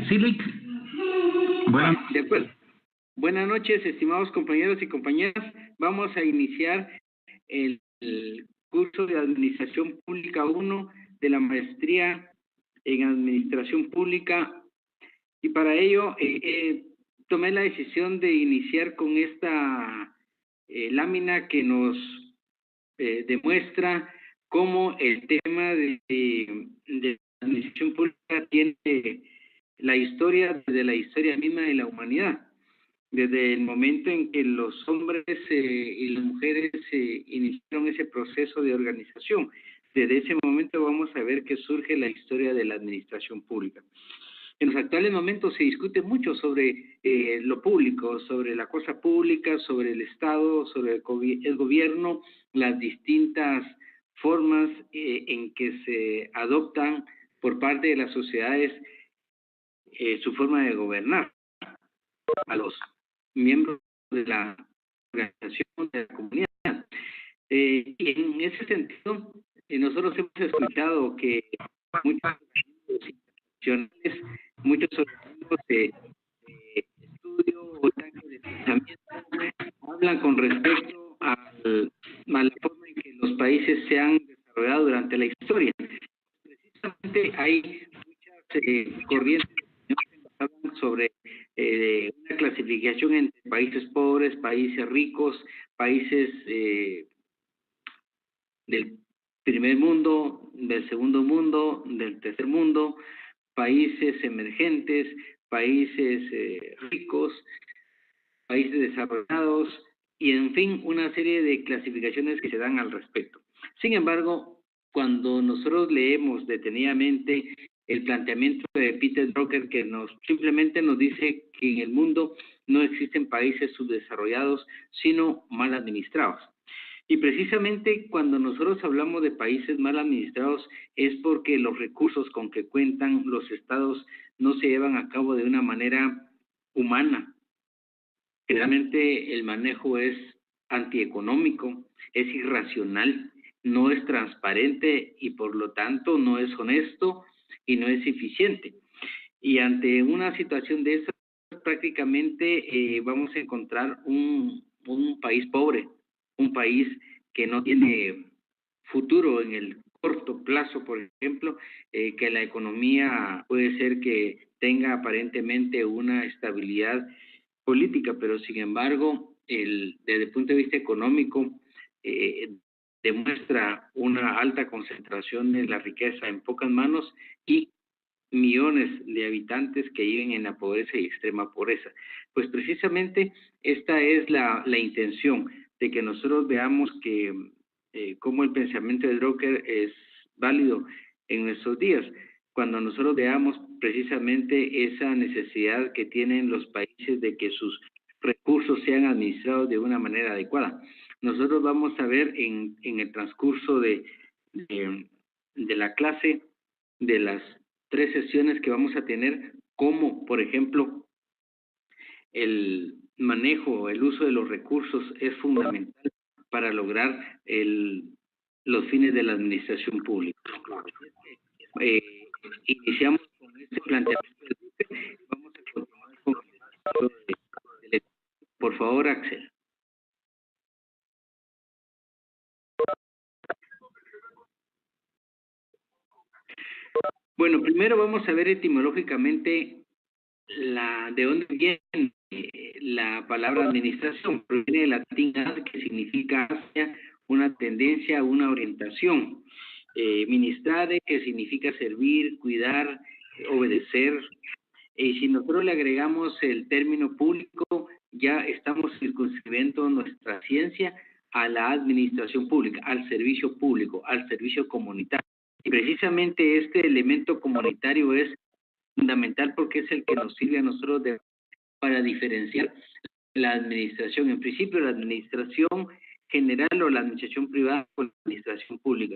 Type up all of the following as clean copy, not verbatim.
Silic. Bueno, de acuerdo. Buenas noches, estimados compañeros y compañeras. Vamos a iniciar el curso de Administración Pública 1 de la Maestría en Administración Pública, y para ello tomé la decisión de iniciar con esta lámina que nos demuestra cómo el tema de administración pública tiene la historia, desde la historia misma de la humanidad, desde el momento en que los hombres y las mujeres iniciaron ese proceso de organización. Desde ese momento vamos a ver que surge la historia de la administración pública. En los actuales momentos se discute mucho sobre lo público, sobre la cosa pública, sobre el Estado, sobre el gobierno, las distintas formas en que se adoptan por parte de las sociedades su forma de gobernar a los miembros de la organización, de la comunidad. Y en ese sentido, nosotros hemos escuchado que muchos organismos de estudio o de pensamiento hablan con respecto a la forma en que los países se han desarrollado durante la historia. Precisamente hay muchas corrientes que hablan sobre una clasificación entre países pobres, países ricos, países del primer mundo, del segundo mundo, del tercer mundo, países emergentes, países ricos, países desarrollados, y en fin, una serie de clasificaciones que se dan al respecto. Sin embargo, cuando nosotros leemos detenidamente el planteamiento de Peter Drucker, que simplemente nos dice que en el mundo no existen países subdesarrollados, sino mal administrados. Y precisamente cuando nosotros hablamos de países mal administrados es porque los recursos con que cuentan los estados no se llevan a cabo de una manera humana. Generalmente el manejo es antieconómico, es irracional, no es transparente y por lo tanto no es honesto y no es eficiente. Y ante una situación de esta, prácticamente vamos a encontrar un país pobre, un país que no tiene futuro en el corto plazo, por ejemplo, que la economía puede ser que tenga aparentemente una estabilidad política, pero sin embargo, desde el punto de vista económico, demuestra una alta concentración de la riqueza en pocas manos y millones de habitantes que viven en la pobreza y extrema pobreza. Pues precisamente esta es la intención, de que nosotros veamos que cómo el pensamiento de Drucker es válido en nuestros días, cuando nosotros veamos precisamente esa necesidad que tienen los países de que sus recursos sean administrados de una manera adecuada. Nosotros vamos a ver en el transcurso de la clase, de las 3 sesiones que vamos a tener, cómo, por ejemplo, el manejo, el uso de los recursos es fundamental para lograr los fines de la administración pública. Iniciamos con este planteamiento. Vamos a continuar con el por favor, Axel. Bueno, primero vamos a ver etimológicamente de dónde viene la palabra administración. Proviene del latín ad, que significa hacia, una tendencia, una orientación. Ministrare, que significa servir, cuidar, obedecer. Y si nosotros le agregamos el término público, ya estamos circunscribiendo nuestra ciencia a la administración pública, al servicio público, al servicio comunitario. Y precisamente este elemento comunitario es fundamental porque es el que nos sirve a nosotros para diferenciar la administración. En principio, la administración general o la administración privada o la administración pública.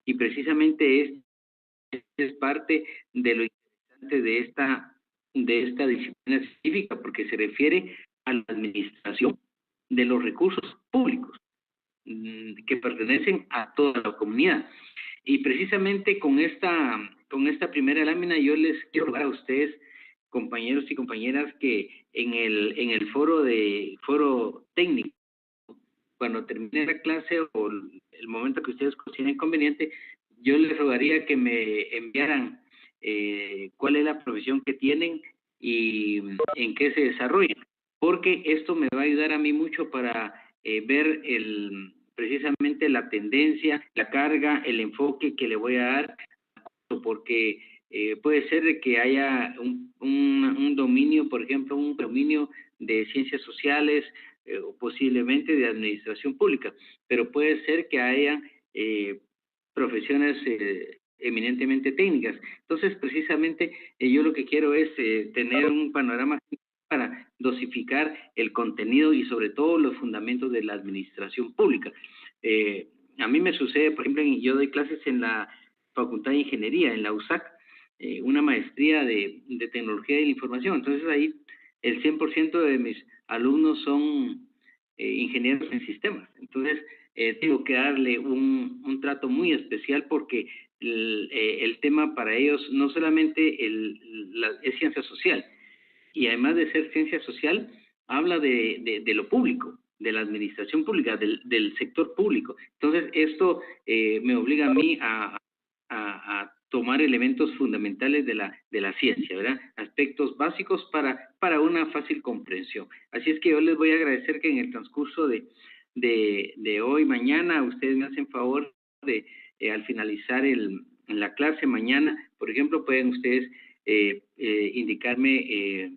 Y precisamente es parte de lo interesante de esta disciplina científica, porque se refiere a la administración de los recursos públicos que pertenecen a toda la comunidad. Y precisamente con esta primera lámina yo les quiero rogar a ustedes, compañeros y compañeras, que en el foro técnico, cuando termine la clase o el momento que ustedes consideren conveniente, yo les rogaría que me enviaran cuál es la profesión que tienen y en qué se desarrollan, porque esto me va a ayudar a mí mucho para ver precisamente la tendencia, la carga, el enfoque que le voy a dar, porque puede ser de que haya un dominio, por ejemplo, un dominio de ciencias sociales o posiblemente de administración pública, pero puede ser que haya profesiones eminentemente técnicas. Entonces, precisamente, yo lo que quiero es tener un panorama para dosificar el contenido y sobre todo los fundamentos de la administración pública. A mí me sucede, por ejemplo, yo doy clases en la Facultad de Ingeniería, en la USAC, una maestría de tecnología de la información. Entonces ahí el 100% de mis alumnos son ingenieros en sistemas. Entonces tengo que darle un trato muy especial porque el tema para ellos no solamente es ciencia social, y además de ser ciencia social, habla de lo público, de la administración pública, del sector público. Entonces esto me obliga a mí a tomar elementos fundamentales de la ciencia, ¿verdad? Aspectos básicos para una fácil comprensión. Así es que yo les voy a agradecer que en el transcurso de hoy, mañana, ustedes me hacen favor de, al finalizar la clase mañana, por ejemplo, pueden ustedes indicarme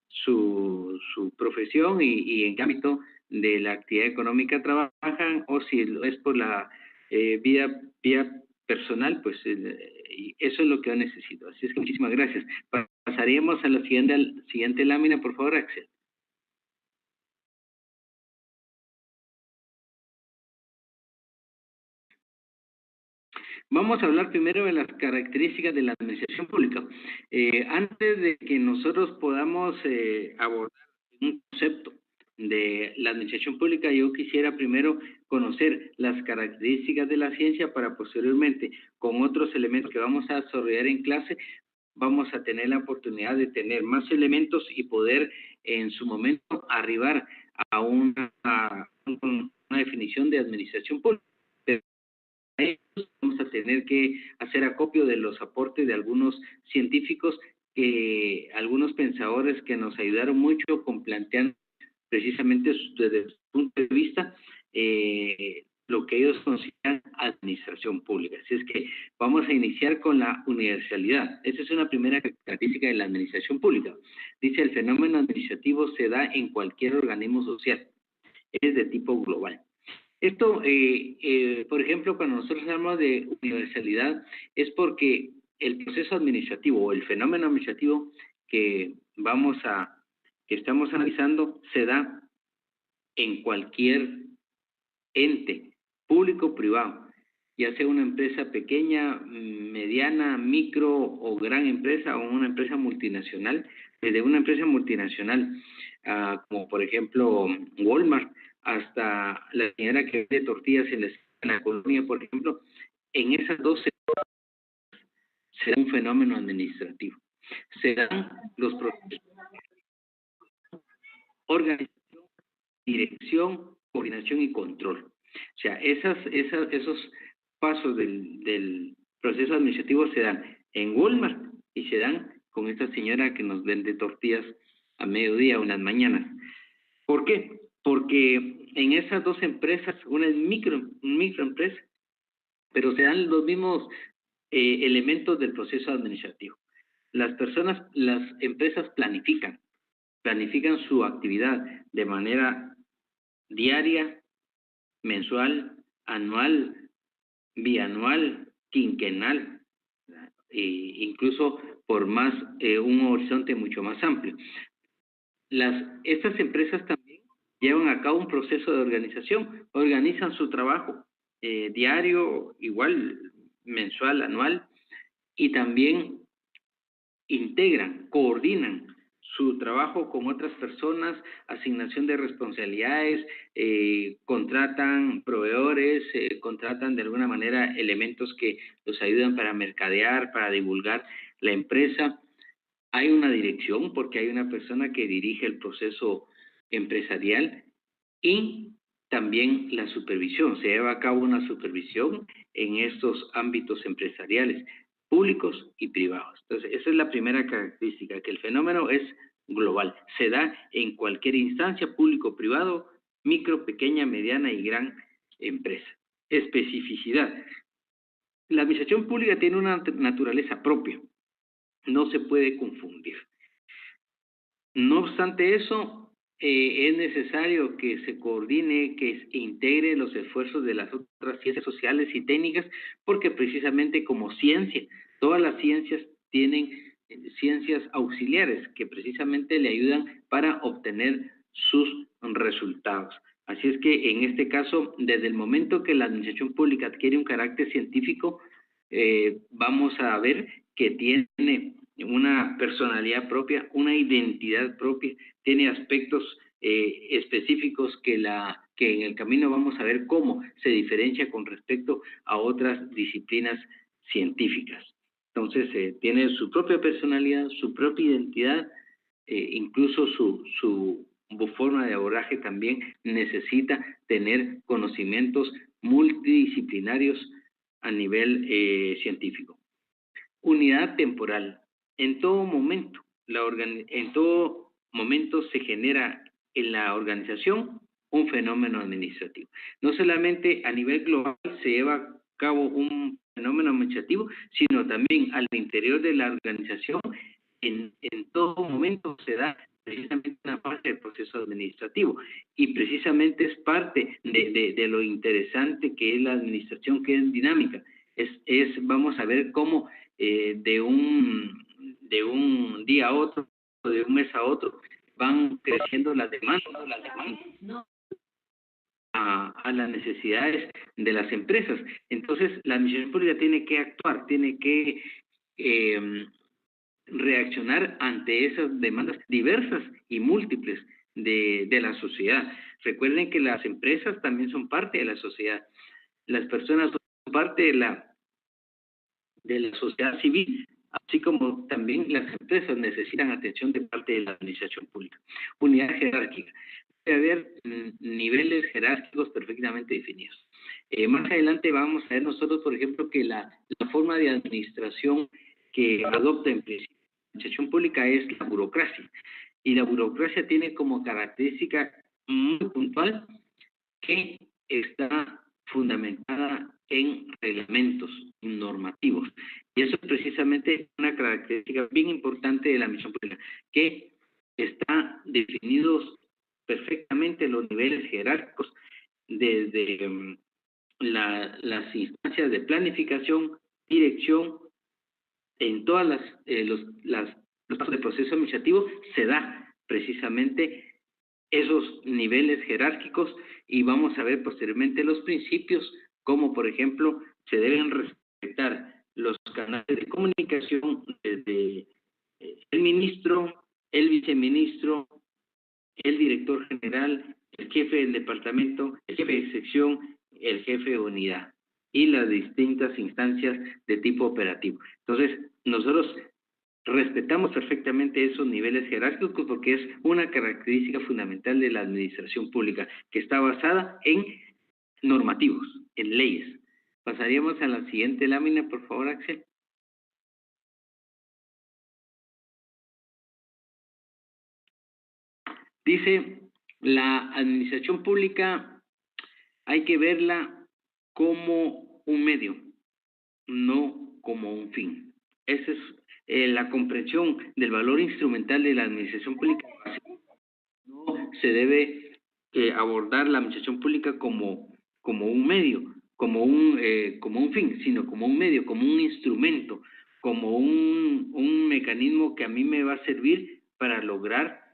su profesión y en qué ámbito de la actividad económica trabajan, o si es por la vía personal, pues eso es lo que yo necesito. Así es que muchísimas gracias. Pasaríamos a la siguiente lámina, por favor, Axel. Vamos a hablar primero de las características de la administración pública. Antes de que nosotros podamos abordar un concepto de la administración pública, yo quisiera primero conocer las características de la ciencia para posteriormente, con otros elementos que vamos a desarrollar en clase, vamos a tener la oportunidad de tener más elementos y poder en su momento arribar a una definición de administración pública. Vamos a tener que hacer acopio de los aportes de algunos científicos, algunos pensadores que nos ayudaron mucho con plantear precisamente desde su punto de vista lo que ellos consideran administración pública. Así es que vamos a iniciar con la universalidad. Esa es una primera característica de la administración pública. Dice, el fenómeno administrativo se da en cualquier organismo social. Es de tipo global. Esto, por ejemplo, cuando nosotros hablamos de universalidad, es porque el proceso administrativo o el fenómeno administrativo que estamos analizando se da en cualquier ente, público o privado, ya sea una empresa pequeña, mediana, micro o gran empresa, o una empresa multinacional. Desde una empresa multinacional, como por ejemplo Walmart, hasta la señora que vende tortillas en la colonia, por ejemplo, en esas dos se da un fenómeno administrativo. Se dan los procesos: organización, dirección, coordinación y control. O sea, esos pasos del proceso administrativo se dan en Walmart y se dan con esta señora que nos vende tortillas a mediodía o en las mañanas. ¿Por qué? Porque en esas dos empresas, una es microempresa, pero se dan los mismos elementos del proceso administrativo. Las empresas planifican su actividad de manera diaria, mensual, anual, bianual, quinquenal, incluso por más un horizonte mucho más amplio. Estas empresas también llevan a cabo un proceso de organización, organizan su trabajo diario, igual, mensual, anual, y también integran, coordinan su trabajo con otras personas, asignación de responsabilidades, contratan proveedores, contratan de alguna manera elementos que los ayudan para mercadear, para divulgar la empresa. Hay una dirección porque hay una persona que dirige el proceso empresarial y también la supervisión. Se lleva a cabo una supervisión en estos ámbitos empresariales, públicos y privados. Entonces, esa es la primera característica, que el fenómeno es global. Se da en cualquier instancia, público, privado, micro, pequeña, mediana y gran empresa. Especificidad. La administración pública tiene una naturaleza propia, no se puede confundir. No obstante eso, es necesario que se coordine, que se integre los esfuerzos de las otras ciencias sociales y técnicas, porque precisamente como ciencia, todas las ciencias tienen ciencias auxiliares que precisamente le ayudan para obtener sus resultados. Así es que en este caso, desde el momento que la administración pública adquiere un carácter científico, vamos a ver que tiene una personalidad propia, una identidad propia, tiene aspectos específicos que en el camino vamos a ver cómo se diferencia con respecto a otras disciplinas científicas. Entonces, tiene su propia personalidad, su propia identidad, incluso su forma de abordaje también necesita tener conocimientos multidisciplinarios a nivel científico. Unidad temporal. En todo momento, en todo momento se genera en la organización un fenómeno administrativo. No solamente a nivel global se lleva a cabo un fenómeno administrativo, sino también al interior de la organización, en todo momento se da precisamente una parte del proceso administrativo, y precisamente es parte de lo interesante que es la administración, que es dinámica. Vamos a ver cómo de un día a otro, de un mes a otro, van creciendo las demandas a las necesidades de las empresas. Entonces, la administración pública tiene que actuar, tiene que reaccionar ante esas demandas diversas y múltiples de la sociedad. Recuerden que las empresas también son parte de la sociedad. Las personas son parte de la sociedad civil, así como también las empresas necesitan atención de parte de la administración pública. Unidad jerárquica. Debe haber niveles jerárquicos perfectamente definidos. Más adelante vamos a ver nosotros, por ejemplo, que la forma de administración que adopta en principio la administración pública es la burocracia. Y la burocracia tiene como característica muy puntual que está fundamentada en reglamentos normativos. Y eso es precisamente una característica bien importante de la administración pública, que está definidos perfectamente los niveles jerárquicos desde las instancias de planificación, dirección, en todas los pasos del proceso administrativo se da precisamente esos niveles jerárquicos, y vamos a ver posteriormente los principios, como por ejemplo se deben respetar los canales de comunicación desde el ministro, el viceministro, el director general, el jefe del departamento, el jefe de sección, el jefe de unidad y las distintas instancias de tipo operativo. Entonces, nosotros respetamos perfectamente esos niveles jerárquicos porque es una característica fundamental de la administración pública, que está basada en normativos, en leyes. Pasaríamos a la siguiente lámina, por favor, Axel. Dice, la administración pública hay que verla como un medio, no como un fin. Esa es la comprensión del valor instrumental de la administración pública. No se debe abordar la administración pública como un medio, como un fin, sino como un medio, como un instrumento, como un mecanismo que a mí me va a servir para lograr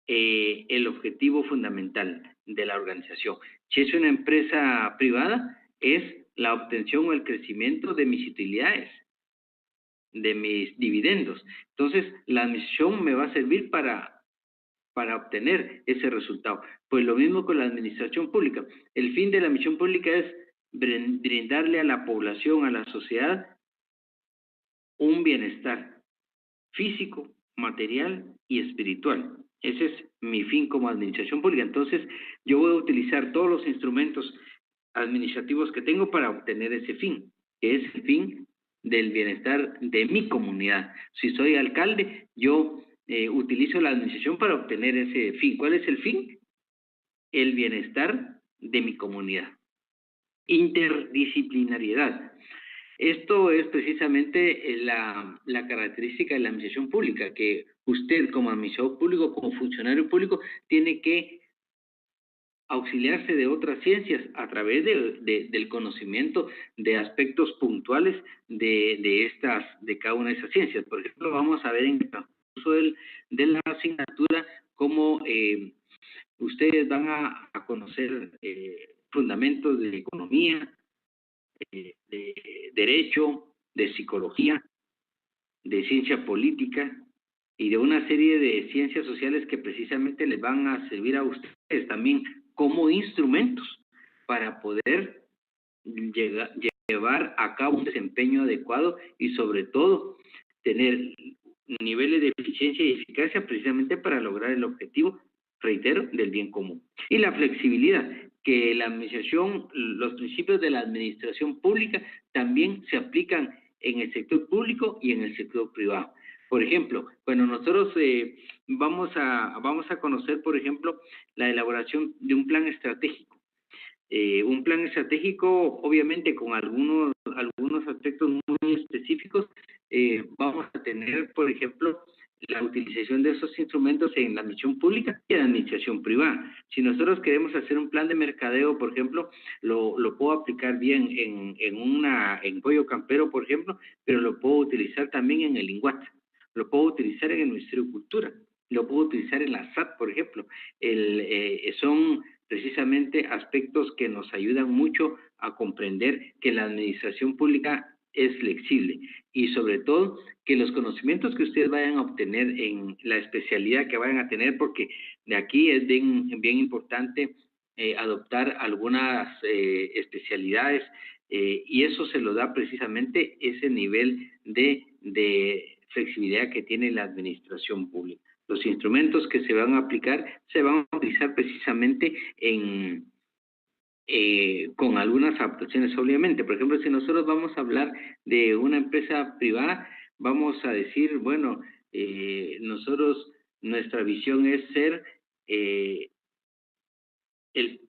el objetivo fundamental de la organización. Si es una empresa privada, es la obtención o el crecimiento de mis utilidades. de mis dividendos. Entonces, la administración me va a servir para obtener ese resultado. Pues lo mismo con la administración pública. El fin de la misión pública es brindarle a la población, a la sociedad, un bienestar físico, material y espiritual. Ese es mi fin como administración pública. Entonces, yo voy a utilizar todos los instrumentos administrativos que tengo para obtener ese fin, que es el fin del bienestar de mi comunidad. Si soy alcalde, yo utilizo la administración para obtener ese fin. ¿Cuál es el fin? El bienestar de mi comunidad. Interdisciplinariedad. Esto es precisamente la característica de la administración pública, que usted como administrador público, como funcionario público, tiene que auxiliarse de otras ciencias a través del conocimiento de aspectos puntuales de cada una de esas ciencias. Por ejemplo, vamos a ver en el curso de la asignatura cómo ustedes van a conocer fundamentos de economía, de derecho, de psicología, de ciencia política y de una serie de ciencias sociales que precisamente les van a servir a ustedes también como instrumentos para poder llevar a cabo un desempeño adecuado y sobre todo tener niveles de eficiencia y eficacia precisamente para lograr el objetivo, reitero, del bien común. Y la flexibilidad, que la administración, los principios de la administración pública también se aplican en el sector público y en el sector privado. Por ejemplo, cuando nosotros vamos a conocer, por ejemplo, la elaboración de un plan estratégico. Un plan estratégico, obviamente, con algunos aspectos muy específicos, vamos a tener, por ejemplo, la utilización de esos instrumentos en la administración pública y en la administración privada. Si nosotros queremos hacer un plan de mercadeo, por ejemplo, lo puedo aplicar bien en Pollo Campero, por ejemplo, pero lo puedo utilizar también en el INGUAT, lo puedo utilizar en el Ministerio de Cultura, lo puedo utilizar en la SAT, por ejemplo. Son precisamente aspectos que nos ayudan mucho a comprender que la administración pública es flexible y sobre todo que los conocimientos que ustedes vayan a obtener en la especialidad que vayan a tener, porque de aquí es bien importante adoptar algunas especialidades y eso se lo da precisamente ese nivel de flexibilidad que tiene la administración pública. Los instrumentos que se van a aplicar se van a utilizar precisamente con algunas adaptaciones, obviamente. Por ejemplo, si nosotros vamos a hablar de una empresa privada, vamos a decir, bueno, nuestra visión es ser el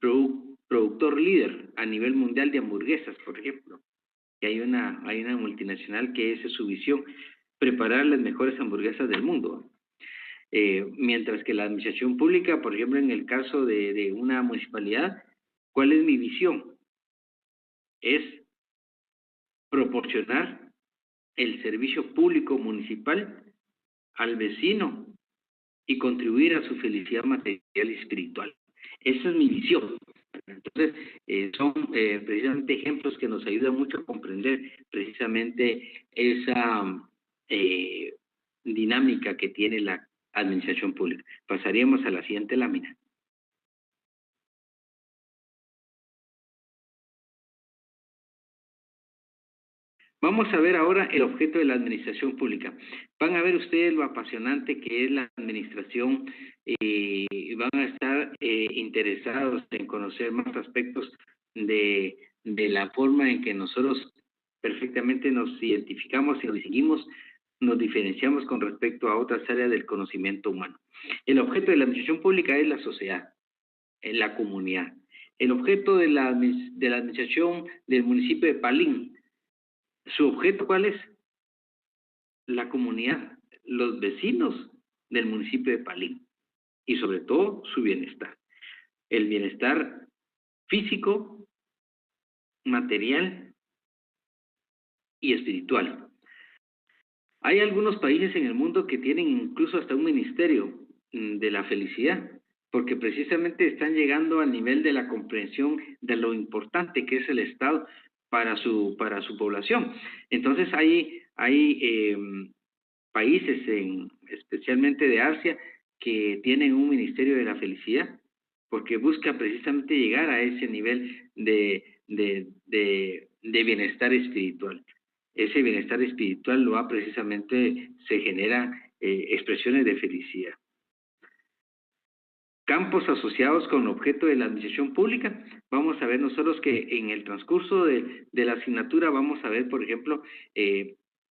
productor líder a nivel mundial de hamburguesas, por ejemplo. Y hay una multinacional que esa es su visión, preparar las mejores hamburguesas del mundo. Mientras que la administración pública, por ejemplo, en el caso de una municipalidad, ¿cuál es mi visión? Es proporcionar el servicio público municipal al vecino y contribuir a su felicidad material y espiritual. Esa es mi visión. Entonces, son precisamente ejemplos que nos ayudan mucho a comprender precisamente esa dinámica que tiene la administración pública. Pasaríamos a la siguiente lámina. Vamos a ver ahora el objeto de la administración pública. Van a ver ustedes lo apasionante que es la administración y van a estar interesados en conocer más aspectos de la forma en que nosotros perfectamente nos identificamos y nos distinguimos, nos diferenciamos con respecto a otras áreas del conocimiento humano. El objeto de la administración pública es la sociedad, la comunidad. El objeto de la administración del municipio de Palín, ¿su objeto cuál es? La comunidad, los vecinos del municipio de Palín y sobre todo su bienestar. El bienestar físico, material y espiritual. Hay algunos países en el mundo que tienen incluso hasta un ministerio de la felicidad, porque precisamente están llegando al nivel de la comprensión de lo importante que es el Estado para su población. Entonces hay Hay países, especialmente de Asia, que tienen un Ministerio de la Felicidad, porque busca precisamente llegar a ese nivel de bienestar espiritual. Ese bienestar espiritual lo ha precisamente, se genera expresiones de felicidad. Campos asociados con objeto de la administración pública. Vamos a ver nosotros que en el transcurso de la asignatura vamos a ver, por ejemplo,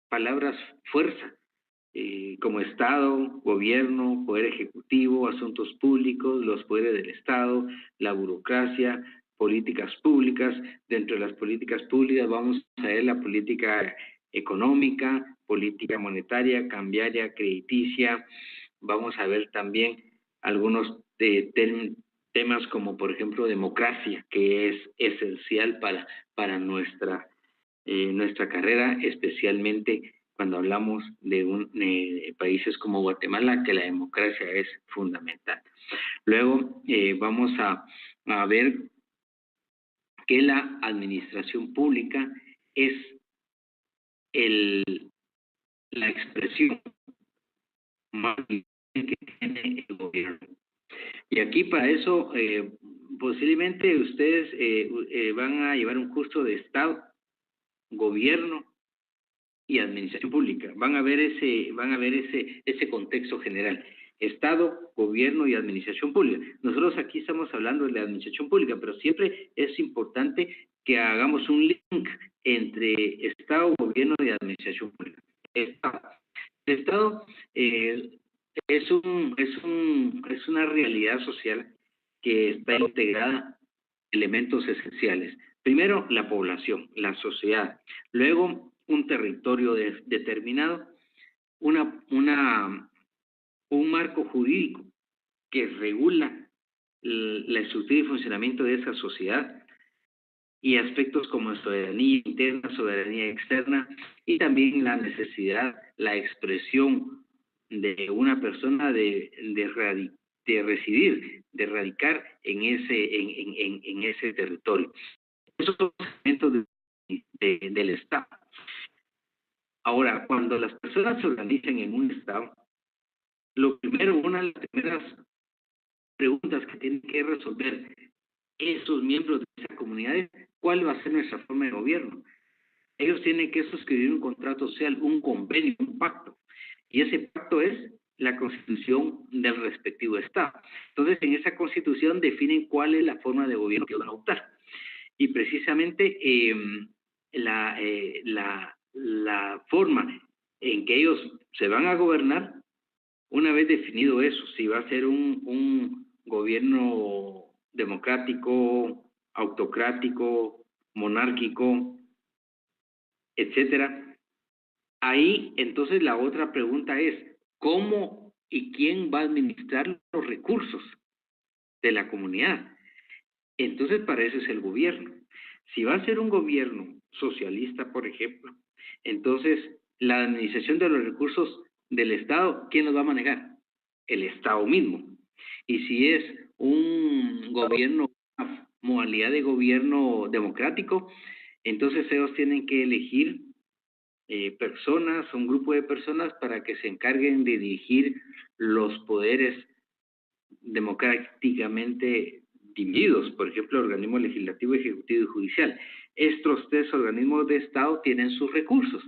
palabras fuerza, como Estado, gobierno, poder ejecutivo, asuntos públicos, los poderes del Estado, la burocracia, políticas públicas. Dentro de las políticas públicas vamos a ver la política económica, política monetaria, cambiaria, crediticia. Vamos a ver también algunos temas como, por ejemplo, democracia, que es esencial para nuestra carrera, especialmente cuando hablamos de países como Guatemala, que la democracia es fundamental. Luego vamos a ver que la administración pública es la expresión más que tiene el gobierno. Y aquí para eso, posiblemente ustedes van a llevar un curso de Estado, gobierno y administración pública. Van a ver ese contexto general. Estado, gobierno y administración pública. Nosotros aquí estamos hablando de la administración pública, pero siempre es importante que hagamos un link entre Estado, gobierno y administración pública. El Estado es una realidad social que está integrada en elementos esenciales. Primero, la población, la sociedad. Luego, un territorio determinado, un marco jurídico que regula la estructura y funcionamiento de esa sociedad, y aspectos como soberanía interna, soberanía externa, y también la necesidad, la expresión de una persona de residir, de radicar en ese territorio. Esos son los elementos del Estado. Ahora, cuando las personas se organizan en un Estado, una de las primeras preguntas que tienen que resolver esos miembros de esa comunidad es cuál va a ser nuestra forma de gobierno. Ellos tienen que suscribir un contrato social, un convenio, un pacto, y ese pacto es la constitución del respectivo Estado. Entonces, en esa constitución definen cuál es la forma de gobierno que van a adoptar. Y precisamente la forma en que ellos se van a gobernar, una vez definido eso, si va a ser un gobierno democrático, autocrático, monárquico, etcétera. Ahí, entonces, la otra pregunta es, ¿cómo y quién va a administrar los recursos de la comunidad? Entonces, para eso es el gobierno. Si va a ser un gobierno socialista, por ejemplo, entonces la administración de los recursos del Estado, ¿quién los va a manejar? El Estado mismo. Y si es un gobierno, una modalidad de gobierno democrático, entonces ellos tienen que elegir personas, un grupo de personas para que se encarguen de dirigir los poderes democráticamente divididos, por ejemplo, organismo legislativo, ejecutivo y judicial. Estos tres organismos de Estado tienen sus recursos,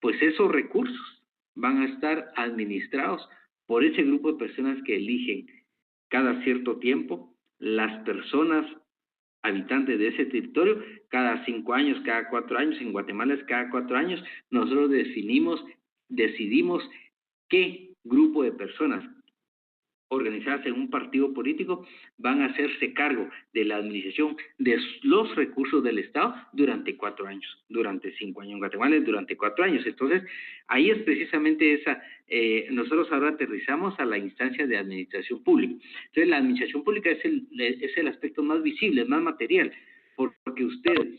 pues esos recursos van a estar administrados por ese grupo de personas que eligen cada cierto tiempo las personas habitantes de ese territorio, cada 5 años, cada 4 años, en Guatemala es cada 4 años, nosotros decidimos qué grupo de personas organizadas en un partido político van a hacerse cargo de la administración de los recursos del Estado durante 4 años, durante 5 años en Guatemala, durante 4 años. Entonces, ahí es precisamente nosotros ahora aterrizamos a la instancia de administración pública. Entonces, la administración pública es el aspecto más visible, más material, porque usted,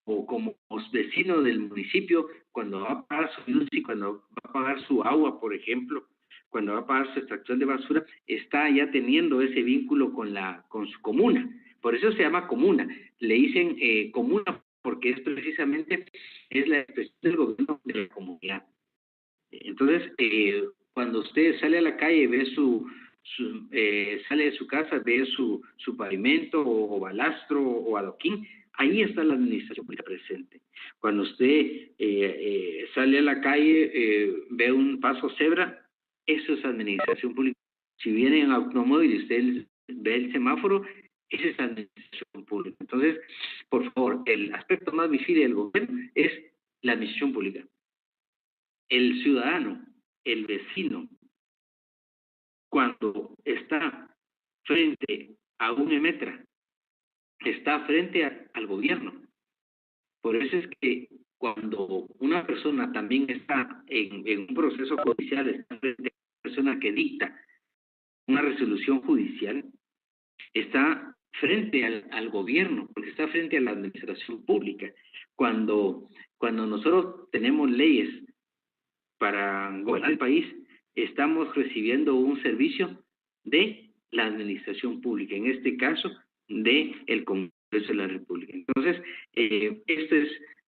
o como vecino del municipio, cuando va a pagar su luz y cuando va a pagar su agua, por ejemplo, cuando va a pagar su extracción de basura, está ya teniendo ese vínculo con su comuna. Por eso se llama comuna. Le dicen comuna porque es precisamente es la expresión del gobierno de la comunidad. Entonces, cuando usted sale a la calle, ve sale de su casa, ve su pavimento o balastro o adoquín, ahí está la administración pública presente. Cuando usted sale a la calle, ve un paso cebra, eso es administración pública. Si viene en automóvil y usted ve el semáforo, esa es administración pública. Entonces, por favor, el aspecto más visible del gobierno es la administración pública. El ciudadano, el vecino, cuando está frente a un EMETRA, está frente al gobierno. Por eso es que cuando una persona también está en un proceso judicial, está frente a una persona que dicta una resolución judicial, está frente al gobierno, porque está frente a la administración pública. Cuando nosotros tenemos leyes para gobernar el país, estamos recibiendo un servicio de la administración pública, en este caso, del Congreso de la República. Entonces, esto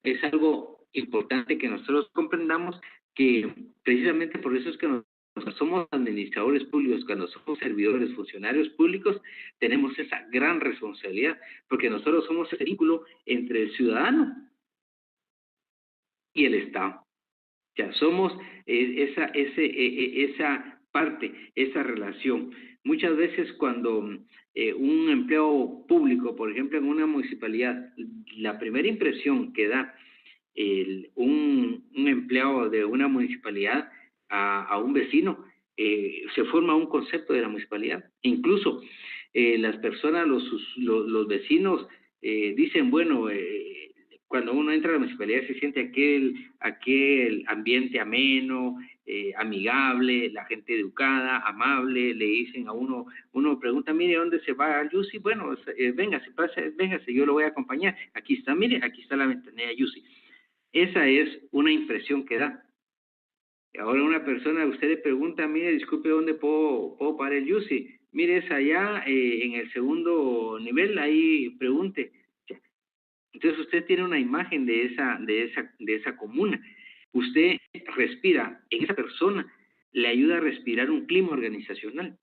es algo importante que nosotros comprendamos, que precisamente por eso es que cuando somos administradores públicos, cuando somos servidores, funcionarios públicos, tenemos esa gran responsabilidad, porque nosotros somos el vínculo entre el ciudadano y el Estado. Ya somos esa parte, esa relación. Muchas veces cuando un empleado público, por ejemplo en una municipalidad, la primera impresión que da un empleado de una municipalidad a un vecino, se forma un concepto de la municipalidad. Incluso las personas, los vecinos dicen, bueno, cuando uno entra a la municipalidad se siente aquel ambiente ameno, amigable, la gente educada, amable, le dicen a uno pregunta, mire, ¿dónde se va Yusi? Bueno, véngase, véngase, yo lo voy a acompañar. Aquí está, mire, aquí está la ventanilla Yusi. Esa es una impresión que da. Ahora una persona, usted le pregunta, mire, disculpe, ¿dónde puedo parar el Yusi? Mire, es allá en el segundo nivel, ahí pregunte. Entonces usted tiene una imagen de esa comuna. Usted respira en esa persona, le ayuda a respirar un clima organizacional.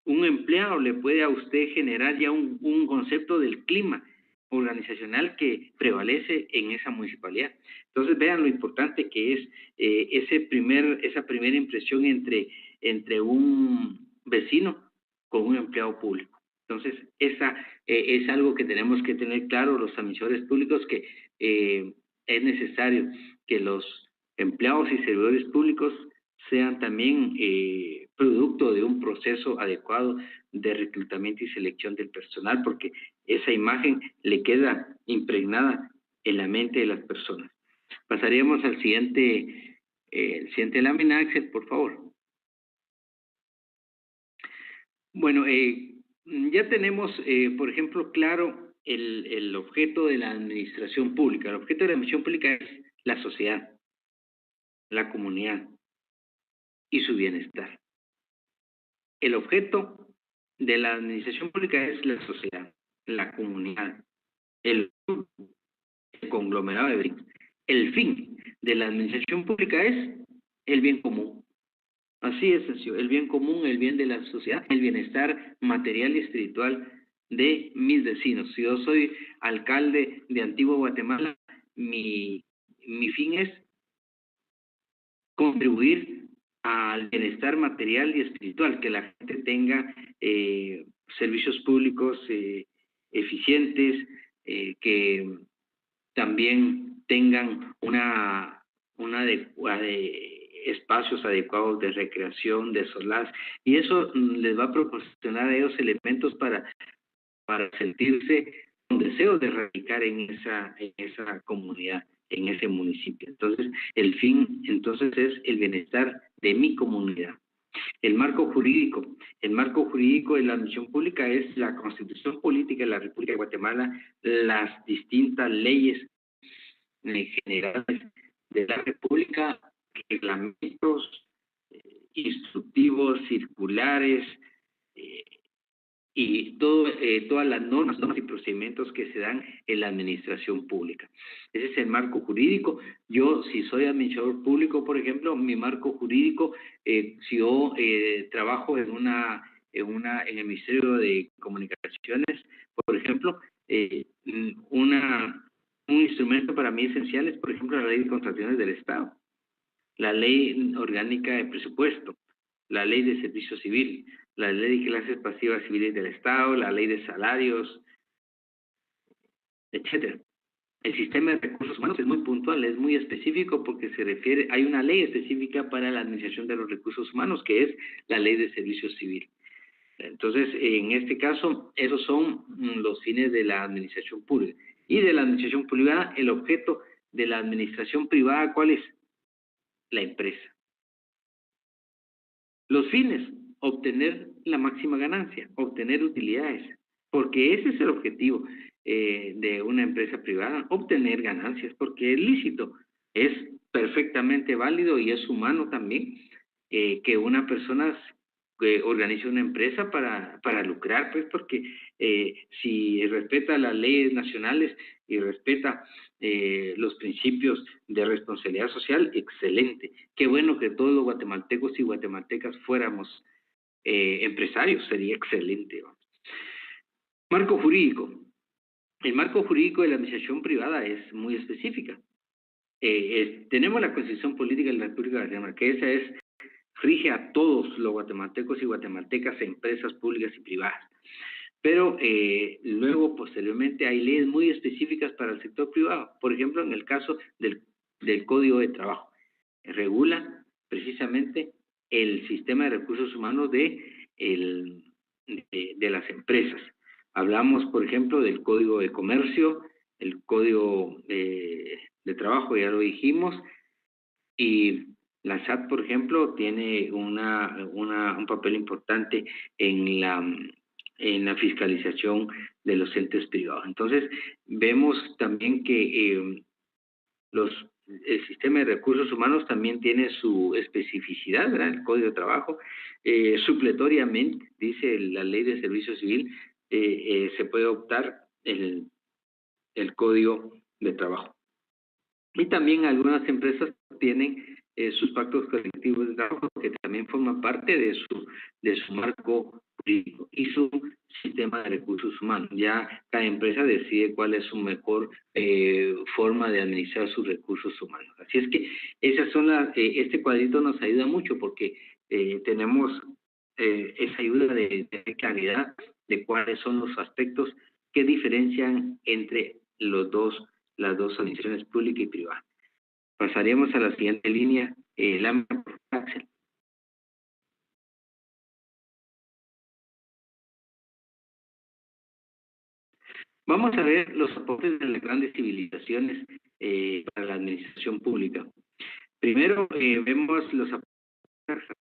Un empleado le puede a usted generar ya un concepto del clima organizacional que prevalece en esa municipalidad. Entonces vean lo importante que es esa primera impresión entre un vecino con un empleado público. Entonces, esa es algo que tenemos que tener claro los administradores públicos, que es necesario que los empleados y servidores públicos sean también producto de un proceso adecuado de reclutamiento y selección del personal, porque esa imagen le queda impregnada en la mente de las personas. Pasaríamos al siguiente lámina, Axel, por favor. Bueno, ya tenemos, por ejemplo, claro el objeto de la administración pública. El objeto de la administración pública es la sociedad, la comunidad y su bienestar. El objeto de la administración pública es la sociedad, la comunidad, el conglomerado de bienes. El fin de la administración pública es el bien común. Así es sencillo, el bien común, el bien de la sociedad, el bienestar material y espiritual de mis vecinos. Si yo soy alcalde de Antigua Guatemala, mi fin es contribuir al bienestar material y espiritual, que la gente tenga servicios públicos eficientes, que también tengan espacios adecuados de recreación, de solaz, y eso les va a proporcionar a ellos elementos para sentirse con deseo de radicar en esa comunidad, en ese municipio. Entonces, el fin entonces es el bienestar de mi comunidad. El marco jurídico de la administración pública es la Constitución Política de la República de Guatemala, las distintas leyes generales de la República, reglamentos instructivos, circulares y todas las normas y procedimientos que se dan en la administración pública. Ese es el marco jurídico. Yo, si soy administrador público, por ejemplo, mi marco jurídico, si yo trabajo en el Ministerio de Comunicaciones, por ejemplo, un instrumento para mí esencial es, por ejemplo, la Ley de Contrataciones del Estado, la Ley Orgánica de Presupuesto, la Ley de Servicio Civil, la Ley de Clases Pasivas Civiles del Estado, la Ley de Salarios, etcétera. El sistema de recursos humanos es muy puntual, es muy específico porque hay una ley específica para la administración de los recursos humanos, que es la Ley de Servicio Civil. Entonces, en este caso, esos son los fines de la administración pública. Y de la administración privada, el objeto de la administración privada, ¿cuál es? La empresa. Los fines, obtener la máxima ganancia, obtener utilidades, porque ese es el objetivo de una empresa privada, obtener ganancias, porque es lícito, es perfectamente válido y es humano también que una persona organice una empresa para lucrar, pues porque si respeta las leyes nacionales y respeta los principios de responsabilidad social, excelente. Qué bueno que todos los guatemaltecos y guatemaltecas fuéramos empresarios, sería excelente. Marco jurídico. El marco jurídico de la administración privada es muy específica. Tenemos la Constitución Política de la República de Guatemala, que esa rige a todos los guatemaltecos y guatemaltecas, empresas públicas y privadas. Pero luego, posteriormente, hay leyes muy específicas para el sector privado. Por ejemplo, en el caso del Código de Trabajo, regula precisamente el sistema de recursos humanos de las empresas. Hablamos, por ejemplo, del Código de Comercio, el Código de Trabajo, ya lo dijimos, y la SAT, por ejemplo, tiene un papel importante en la fiscalización de los entes privados. Entonces, vemos también que el sistema de recursos humanos también tiene su especificidad, ¿verdad? El Código de Trabajo. Supletoriamente, dice la Ley de Servicio Civil, se puede optar el Código de Trabajo. Y también algunas empresas tienen sus pactos colectivos de trabajo, que también forman parte de su marco jurídico y su sistema de recursos humanos. Ya cada empresa decide cuál es su mejor forma de administrar sus recursos humanos. Así es que esas son este cuadrito nos ayuda mucho porque tenemos esa ayuda de claridad de cuáles son los aspectos que diferencian entre las dos administraciones pública y privada. Pasaríamos a la siguiente línea, Axel. Vamos a ver los aportes de las grandes civilizaciones para la administración pública. Primero vemos los aportes persas.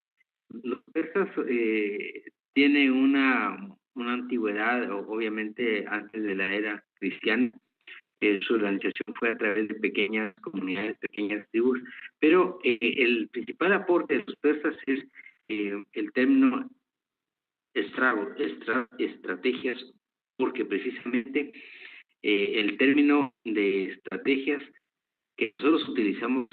Los persas tienen una antigüedad, obviamente antes de la era cristiana. Su organización fue a través de pequeñas comunidades, pequeñas tribus, pero el principal aporte de los persas es el término estrategias, porque precisamente el término de estrategias que nosotros utilizamos,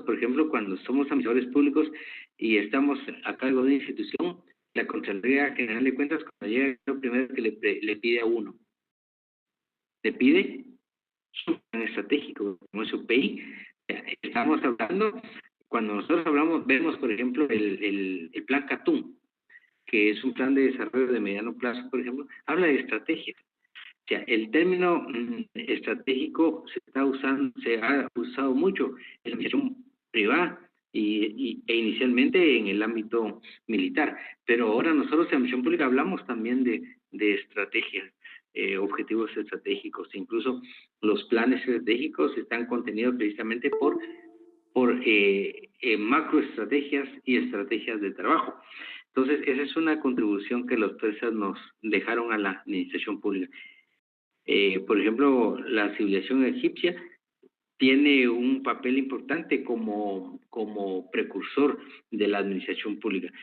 por ejemplo, cuando somos administradores públicos y estamos a cargo de una institución, la Contraloría General de Cuentas, cuando llega, lo primero que le pide a uno, le pide su plan estratégico, como es su PI. Estamos hablando, cuando nosotros hablamos, vemos, por ejemplo, el plan CATUM, que es un plan de desarrollo de mediano plazo, por ejemplo, habla de estrategias. O sea, el término estratégico se ha usado mucho en la administración privada e inicialmente en el ámbito militar, pero ahora nosotros en la administración pública hablamos también de estrategias, objetivos estratégicos, incluso los planes estratégicos están contenidos precisamente por macroestrategias y estrategias de trabajo. Entonces, esa es una contribución que los persas nos dejaron a la administración pública. Por ejemplo, la civilización egipcia tiene un papel importante como precursor de la administración pública.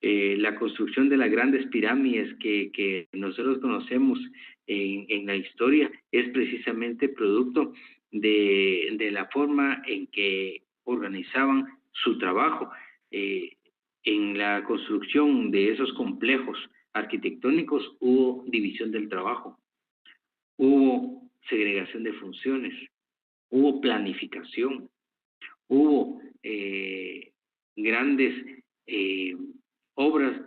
La construcción de las grandes pirámides que nosotros conocemos en la historia es precisamente producto de la forma en que organizaban su trabajo. En la construcción de esos complejos arquitectónicos hubo división del trabajo, hubo segregación de funciones, hubo planificación, hubo grandes obras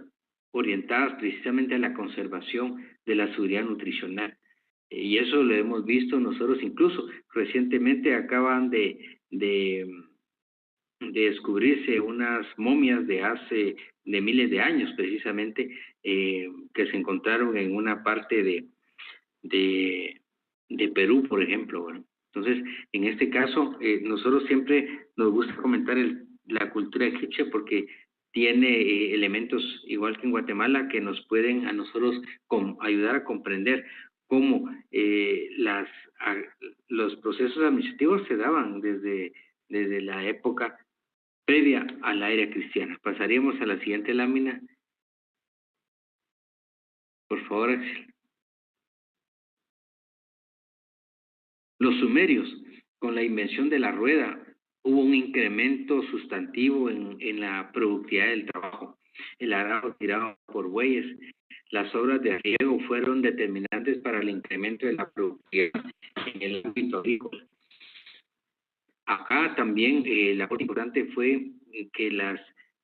orientadas precisamente a la conservación de la seguridad nutricional. Y eso lo hemos visto nosotros, incluso recientemente acaban de descubrirse unas momias de miles de años precisamente, que se encontraron en una parte de, de Perú, por ejemplo. Bueno, entonces, en este caso, nosotros siempre nos gusta comentar la cultura egipcia porque tiene elementos, igual que en Guatemala, que nos pueden a nosotros ayudar a comprender cómo los procesos administrativos se daban desde la época previa a la era cristiana. Pasaríamos a la siguiente lámina, por favor, Axel. Los sumerios, con la invención de la rueda, hubo un incremento sustantivo en la productividad del trabajo. El arado tirado por bueyes. Las obras de riego fueron determinantes para el incremento de la productividad en el ámbito agrícola. Acá también la parte importante fue que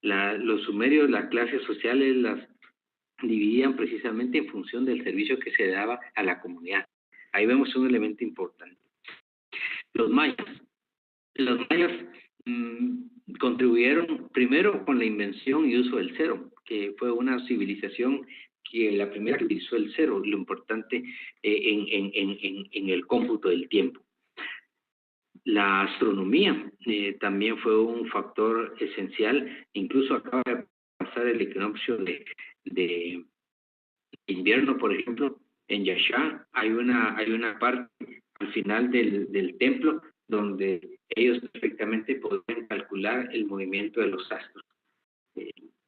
los sumerios, las clases sociales, las dividían precisamente en función del servicio que se daba a la comunidad. Ahí vemos un elemento importante. Los mayas. Los mayas contribuyeron primero con la invención y uso del cero, que fue una civilización que la primera que utilizó el cero, lo importante en el cómputo del tiempo. La astronomía también fue un factor esencial, incluso acaba de pasar el equinoccio de invierno, por ejemplo, en Yashá hay una parte al final del templo donde ellos perfectamente podían calcular el movimiento de los astros.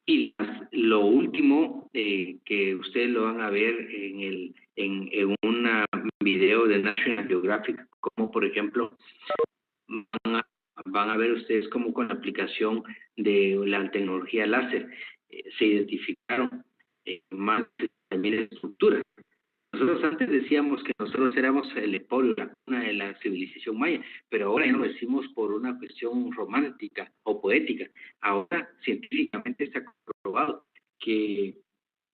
Y lo último que ustedes lo van a ver en un video de National Geographic, como por ejemplo van a ver ustedes cómo con la aplicación de la tecnología láser se identificaron más también estructuras. Nosotros antes decíamos que nosotros éramos el emporio, la cuna de la civilización maya, pero ahora ya no lo decimos por una cuestión romántica o poética. Ahora científicamente está comprobado que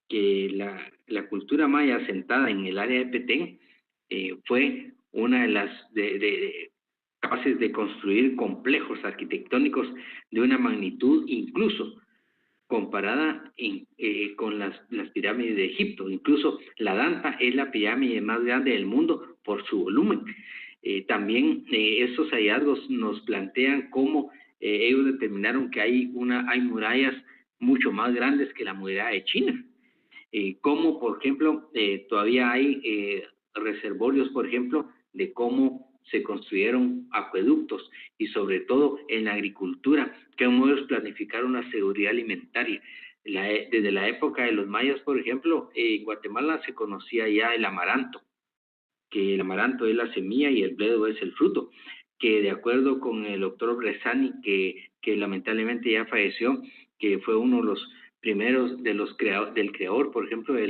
la cultura maya asentada en el área de Petén fue una de las capaces de construir complejos arquitectónicos de una magnitud incluso comparada con las pirámides de Egipto. Incluso la Danta es la pirámide más grande del mundo por su volumen. También estos hallazgos nos plantean cómo ellos determinaron que hay murallas mucho más grandes que la muralla de China. Como por ejemplo todavía hay reservorios, por ejemplo, de cómo se construyeron acueductos y sobre todo en la agricultura, que ellos planificaron la seguridad alimentaria. Desde la época de los mayas, por ejemplo, en Guatemala se conocía ya el amaranto, que el amaranto es la semilla y el bledo es el fruto, que de acuerdo con el doctor Bresani, que lamentablemente ya falleció, que fue uno de los primeros del creador, por ejemplo, de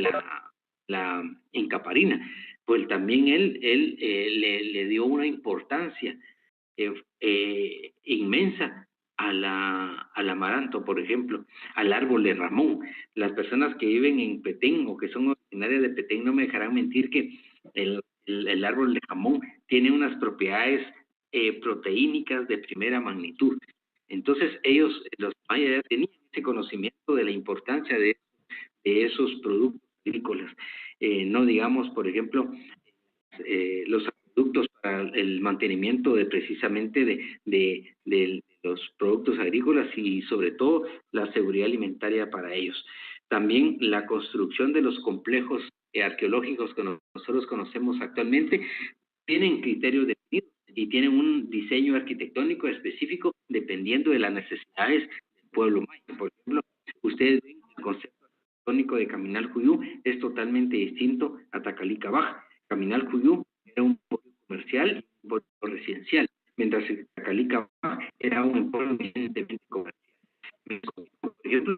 la incaparina, pues también él le dio una importancia inmensa al amaranto, por ejemplo, al árbol de Ramón. Las personas que viven en Petén o que son originarias de Petén no me dejarán mentir que el árbol de jamón tiene unas propiedades proteínicas de primera magnitud. Entonces los mayas, ya tenían ese conocimiento de la importancia de esos productos agrícolas. No digamos, por ejemplo, los productos para el mantenimiento precisamente de los productos agrícolas y sobre todo la seguridad alimentaria para ellos. También la construcción de los complejos arqueológicos que nosotros conocemos actualmente tienen criterios definidos y tienen un diseño arquitectónico específico dependiendo de las necesidades del pueblo maya. Por ejemplo, ustedes ven concepto arquitectónico de Caminal-Juyú es totalmente distinto a Tacalica-Baja. Caminal-Juyú era un pueblo comercial y un pueblo residencial, mientras que Tacalica-Baja era un pueblo eminentemente comercial. Por ejemplo,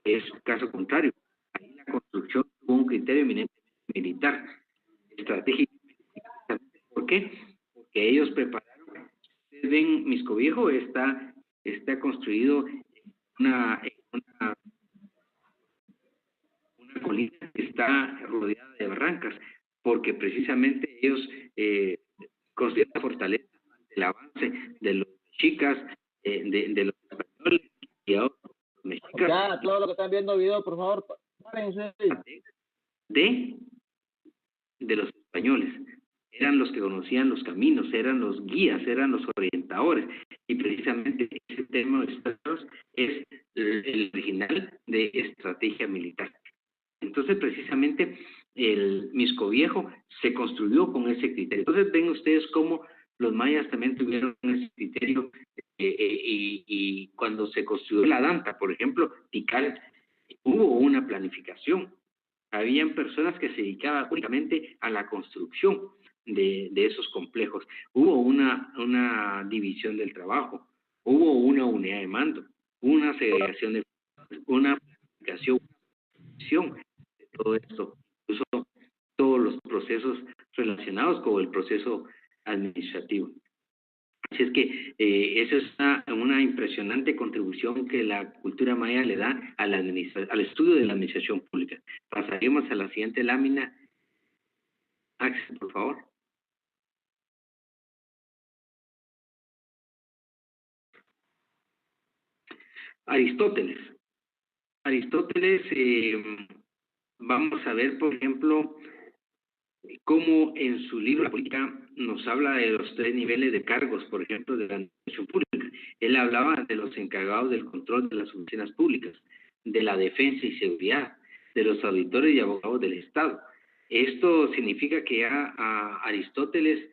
es caso contrario. Ahí la construcción tuvo un criterio eminentemente militar, estratégico. ¿Por qué? Porque ellos prepararon. Ustedes ven, Misco Viejo está construido en una colina que está rodeada de barrancas, porque precisamente ellos construyeron la fortaleza ante el avance de los mexicas, de los españoles y ahora los mexicas. Ya, todo lo que están viendo video, por favor, párense. De los españoles. Eran los que conocían los caminos, eran los guías, eran los orientadores. Y precisamente ese tema es el original de estrategia militar. Entonces, precisamente, el Misco Viejo se construyó con ese criterio. Entonces, ven ustedes cómo los mayas también tuvieron ese criterio y cuando se construyó la Danta, por ejemplo, Tikal, hubo una planificación. Habían personas que se dedicaban únicamente a la construcción de esos complejos. Hubo una división del trabajo, hubo una unidad de mando, una segregación de una planificación, de todo esto, incluso todos los procesos relacionados con el proceso administrativo. Así es que esa es una impresionante contribución que la cultura maya le da al estudio de la administración pública. Pasaremos a la siguiente lámina. Axel, por favor. Aristóteles. Aristóteles, vamos a ver, por ejemplo, cómo en su libro La Política nos habla de los 3 niveles de cargos, por ejemplo, de la administración pública. Él hablaba de los encargados del control de las oficinas públicas, de la defensa y seguridad, de los auditores y abogados del Estado. Esto significa que ya Aristóteles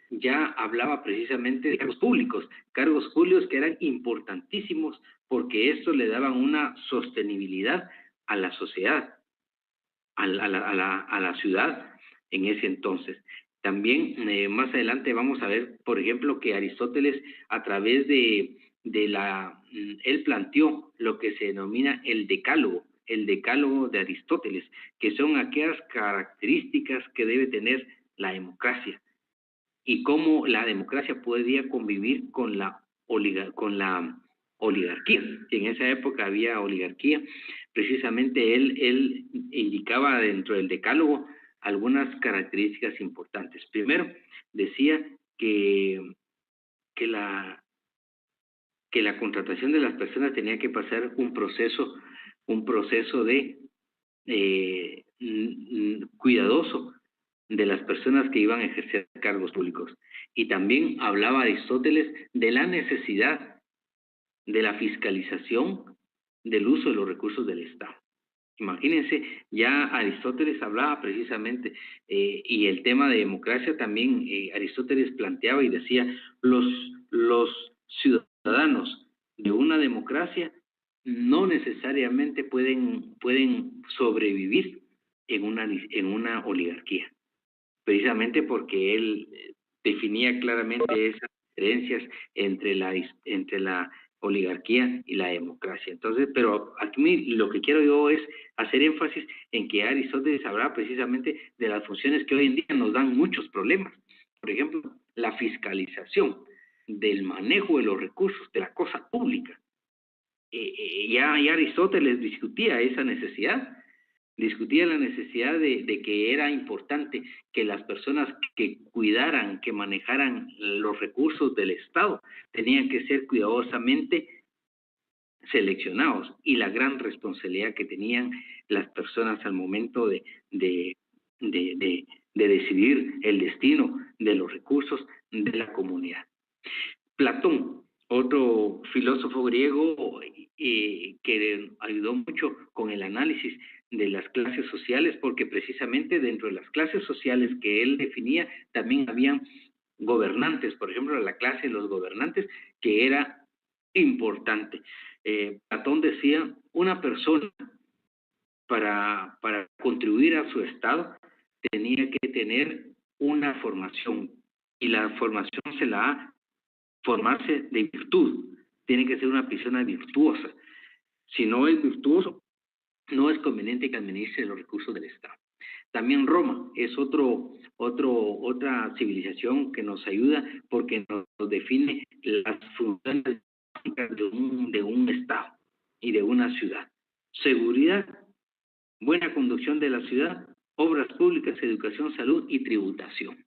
ya hablaba precisamente de cargos públicos que eran importantísimos porque esto le daban una sostenibilidad a la sociedad, a la ciudad en ese entonces. También más adelante vamos a ver, por ejemplo, que Aristóteles a través de él planteó lo que se denomina el decálogo de Aristóteles, que son aquellas características que debe tener la democracia y cómo la democracia podía convivir con la oligarquía. En esa época había oligarquía. Precisamente él indicaba dentro del decálogo algunas características importantes. Primero, decía que la contratación de las personas tenía que pasar un proceso de cuidadoso de las personas que iban a ejercer cargos públicos. Y también hablaba Aristóteles de la necesidad de la fiscalización del uso de los recursos del Estado. Imagínense, ya Aristóteles hablaba precisamente, y el tema de democracia también Aristóteles planteaba y decía, los ciudadanos de una democracia no necesariamente pueden sobrevivir en una oligarquía, precisamente porque él definía claramente esas diferencias entre la oligarquía y la democracia. Entonces, pero aquí lo que quiero yo es hacer énfasis en que Aristóteles hablaba precisamente de las funciones que hoy en día nos dan muchos problemas. Por ejemplo, la fiscalización del manejo de los recursos de la cosa pública. Ya Aristóteles discutía esa necesidad, discutía la necesidad de que era importante que las personas que cuidaran, que manejaran los recursos del Estado, tenían que ser cuidadosamente seleccionados, y la gran responsabilidad que tenían las personas al momento de decidir el destino de los recursos de la comunidad. Platón, otro filósofo griego que ayudó mucho con el análisis de las clases sociales, porque precisamente dentro de las clases sociales que él definía también habían gobernantes, por ejemplo la clase de los gobernantes, que era importante. Platón decía, una persona para contribuir a su Estado, tenía que tener una formación, y la formación se la da formarse de virtud, tiene que ser una persona virtuosa. Si no es virtuoso, no es conveniente que administre los recursos del Estado. También Roma es otra civilización que nos ayuda porque nos define las funciones de un Estado y de una ciudad. Seguridad, buena conducción de la ciudad, obras públicas, educación, salud y tributación.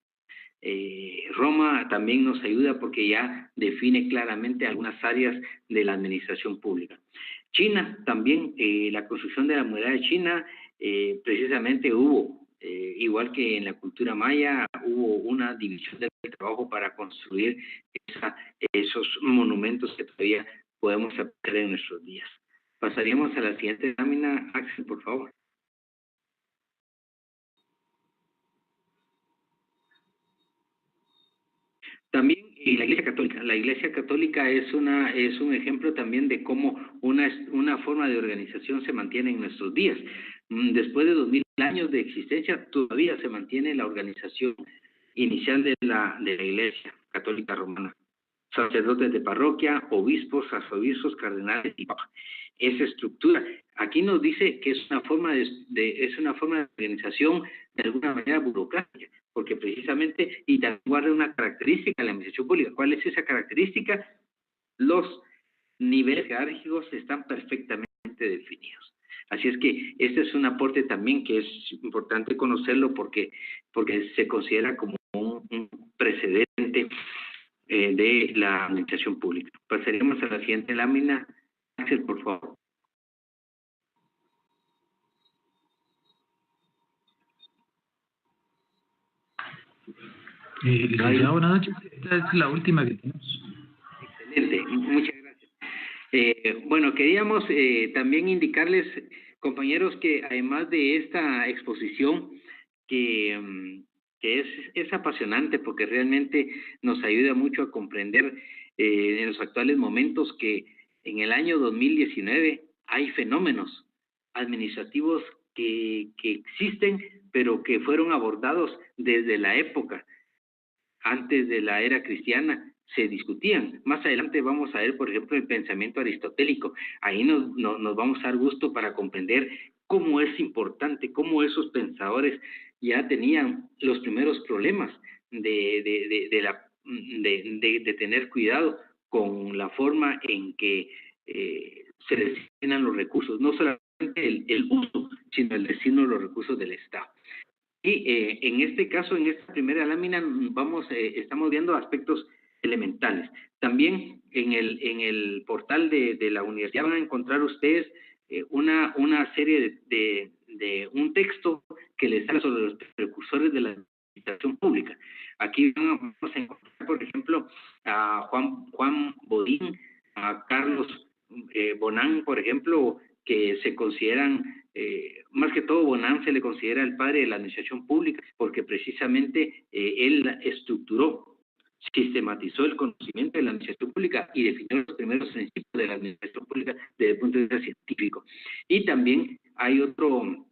Roma también nos ayuda porque ya define claramente algunas áreas de la administración pública. China también, la construcción de la muralla de China, precisamente hubo, igual que en la cultura maya, hubo una división del trabajo para construir esos monumentos que todavía podemos apreciar en nuestros días. Pasaríamos a la siguiente lámina, Axel, por favor. También la Iglesia Católica es un ejemplo también de cómo una forma de organización se mantiene en nuestros días. Después de 2000 años de existencia, todavía se mantiene la organización inicial de la Iglesia Católica Romana. Sacerdotes de parroquia, obispos, arzobispos, cardenales y papas. Esa estructura. Aquí nos dice que es una forma de organización de alguna manera burocrática, porque precisamente, y también guarda una característica en la administración pública. ¿Cuál es esa característica? Los niveles jerárquicos están perfectamente definidos. Así es que este es un aporte también que es importante conocerlo porque se considera como un precedente de la administración pública. Pasaremos a la siguiente lámina. Axel, por favor. Licenciado, buenas noches. Esta es la última que tenemos. Excelente, muchas gracias. Bueno, queríamos también indicarles, compañeros, que además de esta exposición, que es apasionante porque realmente nos ayuda mucho a comprender en los actuales momentos que en el año 2019 hay fenómenos administrativos que existen, pero que fueron abordados desde la época antes de la era cristiana, se discutían. Más adelante vamos a ver, por ejemplo, el pensamiento aristotélico. Ahí nos vamos a dar gusto para comprender cómo es importante, cómo esos pensadores ya tenían los primeros problemas de tener cuidado con la forma en que se destinan los recursos, no solamente el uso, sino el destino de los recursos del Estado. Y en este caso, en esta primera lámina, estamos viendo aspectos elementales. También en el portal de la universidad van a encontrar ustedes una serie de un texto que les habla sobre los precursores de la administración pública. Aquí vamos a encontrar, por ejemplo, a Juan Bodín, a Carlos Bonán, por ejemplo, que se consideran, más que todo Bonán se le considera el padre de la administración pública, porque precisamente él estructuró, sistematizó el conocimiento de la administración pública y definió los primeros principios de la administración pública desde el punto de vista científico. Y también hay otro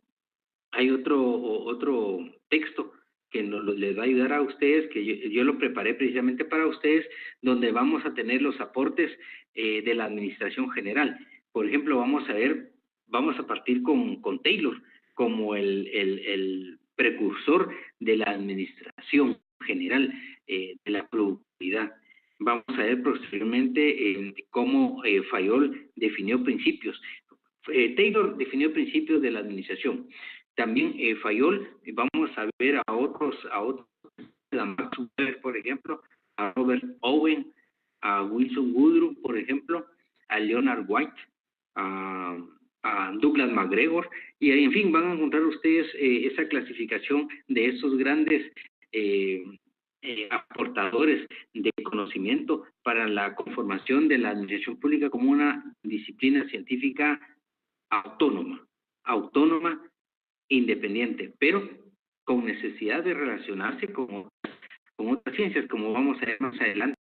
texto que les va a ayudar a ustedes, que yo lo preparé precisamente para ustedes, donde vamos a tener los aportes de la administración general. Por ejemplo, vamos a partir con Taylor como el precursor de la administración general, de la productividad. Vamos a ver posteriormente cómo Fayol definió principios. Taylor definió principios de la administración. También Fayol, vamos a ver a otros, a Max Weber, por ejemplo, a Robert Owen, a Wilson Woodruff, por ejemplo, a Leonard White, a Douglas MacGregor, y en fin, van a encontrar ustedes esa clasificación de esos grandes aportadores de conocimiento para la conformación de la administración pública como una disciplina científica autónoma, independiente, pero con necesidad de relacionarse con otras ciencias, como vamos a ver más adelante.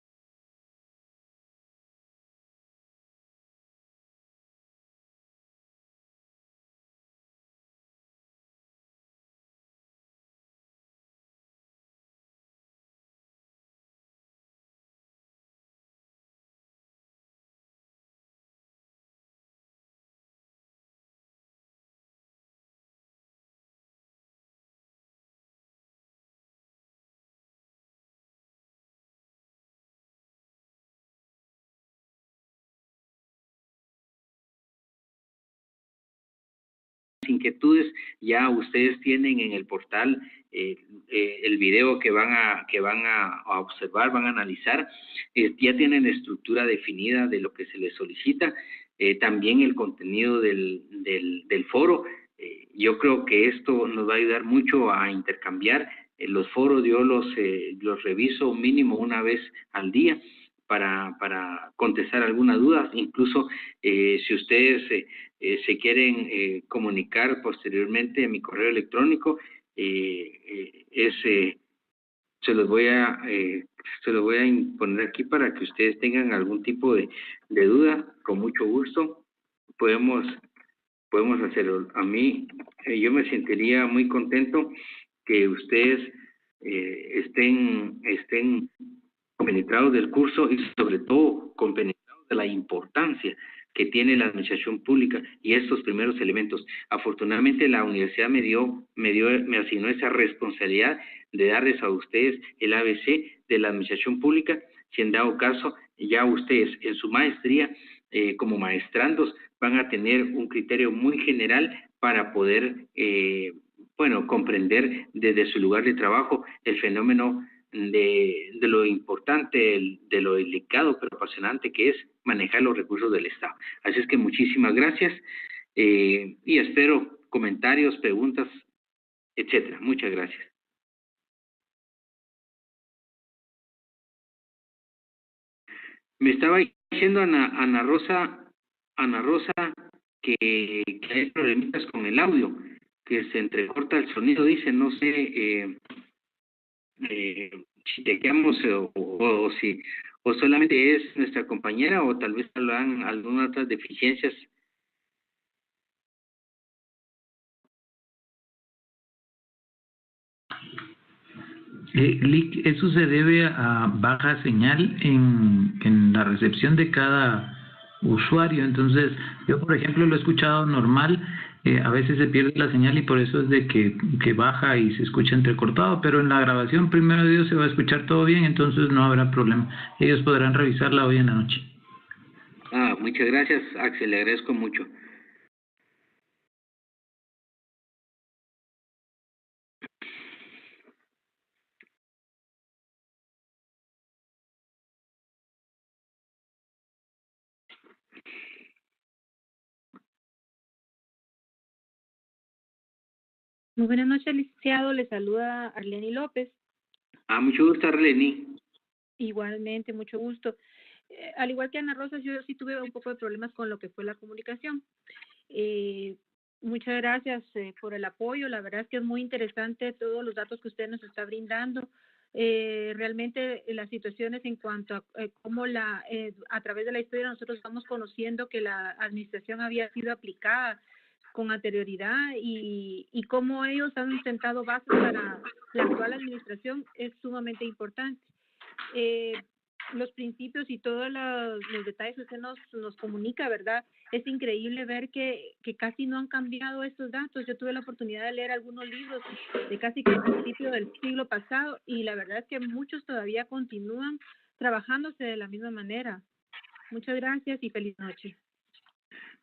inquietudes, ya ustedes tienen en el portal el video que van a observar, van a analizar, ya tienen la estructura definida de lo que se les solicita, también el contenido del foro. Yo creo que esto nos va a ayudar mucho a intercambiar. Los foros yo los reviso mínimo una vez al día para contestar alguna duda. Incluso si ustedes se quieren comunicar posteriormente a mi correo electrónico, se los voy a poner aquí para que ustedes tengan algún tipo de duda. Con mucho gusto podemos hacerlo. A mí, yo me sentiría muy contento que ustedes estén compenetrados del curso y sobre todo compenetrados de la importancia que tiene la administración pública y estos primeros elementos. Afortunadamente la universidad me asignó esa responsabilidad de darles a ustedes el ABC de la administración pública. Si en dado caso ya ustedes en su maestría como maestrandos van a tener un criterio muy general para poder comprender desde su lugar de trabajo el fenómeno de lo importante, de lo delicado pero apasionante que es manejar los recursos del Estado. Así es que muchísimas gracias y espero comentarios, preguntas, etcétera. Muchas gracias. Me estaba diciendo Ana Rosa que hay problemitas con el audio, que se entrecorta el sonido, dice, no sé si chequeamos o solamente es nuestra compañera o tal vez habrán algunas otras deficiencias. Lick, eso se debe a baja señal en la recepción de cada usuario. Entonces, yo por ejemplo lo he escuchado normal, a veces se pierde la señal y por eso es de que baja y se escucha entrecortado, pero en la grabación, primero de Dios, se va a escuchar todo bien, entonces no habrá problema. Ellos podrán revisarla hoy en la noche. Muchas gracias, Axel, le agradezco mucho. Muy buenas noches, licenciado. Le saluda Arleni López. Mucho gusto, Arleni. Igualmente, mucho gusto. Al igual que Ana Rosa, yo sí tuve un poco de problemas con lo que fue la comunicación. Muchas gracias por el apoyo. La verdad es que es muy interesante todos los datos que usted nos está brindando. Realmente las situaciones en cuanto a cómo a través de la historia nosotros estamos conociendo que la administración había sido aplicada con anterioridad y cómo ellos han sentado bases para la actual administración es sumamente importante. Los principios y todos los detalles que usted nos comunica, ¿verdad? Es increíble ver que casi no han cambiado estos datos. Yo tuve la oportunidad de leer algunos libros de casi que el principio del siglo pasado y la verdad es que muchos todavía continúan trabajándose de la misma manera. Muchas gracias y feliz noche.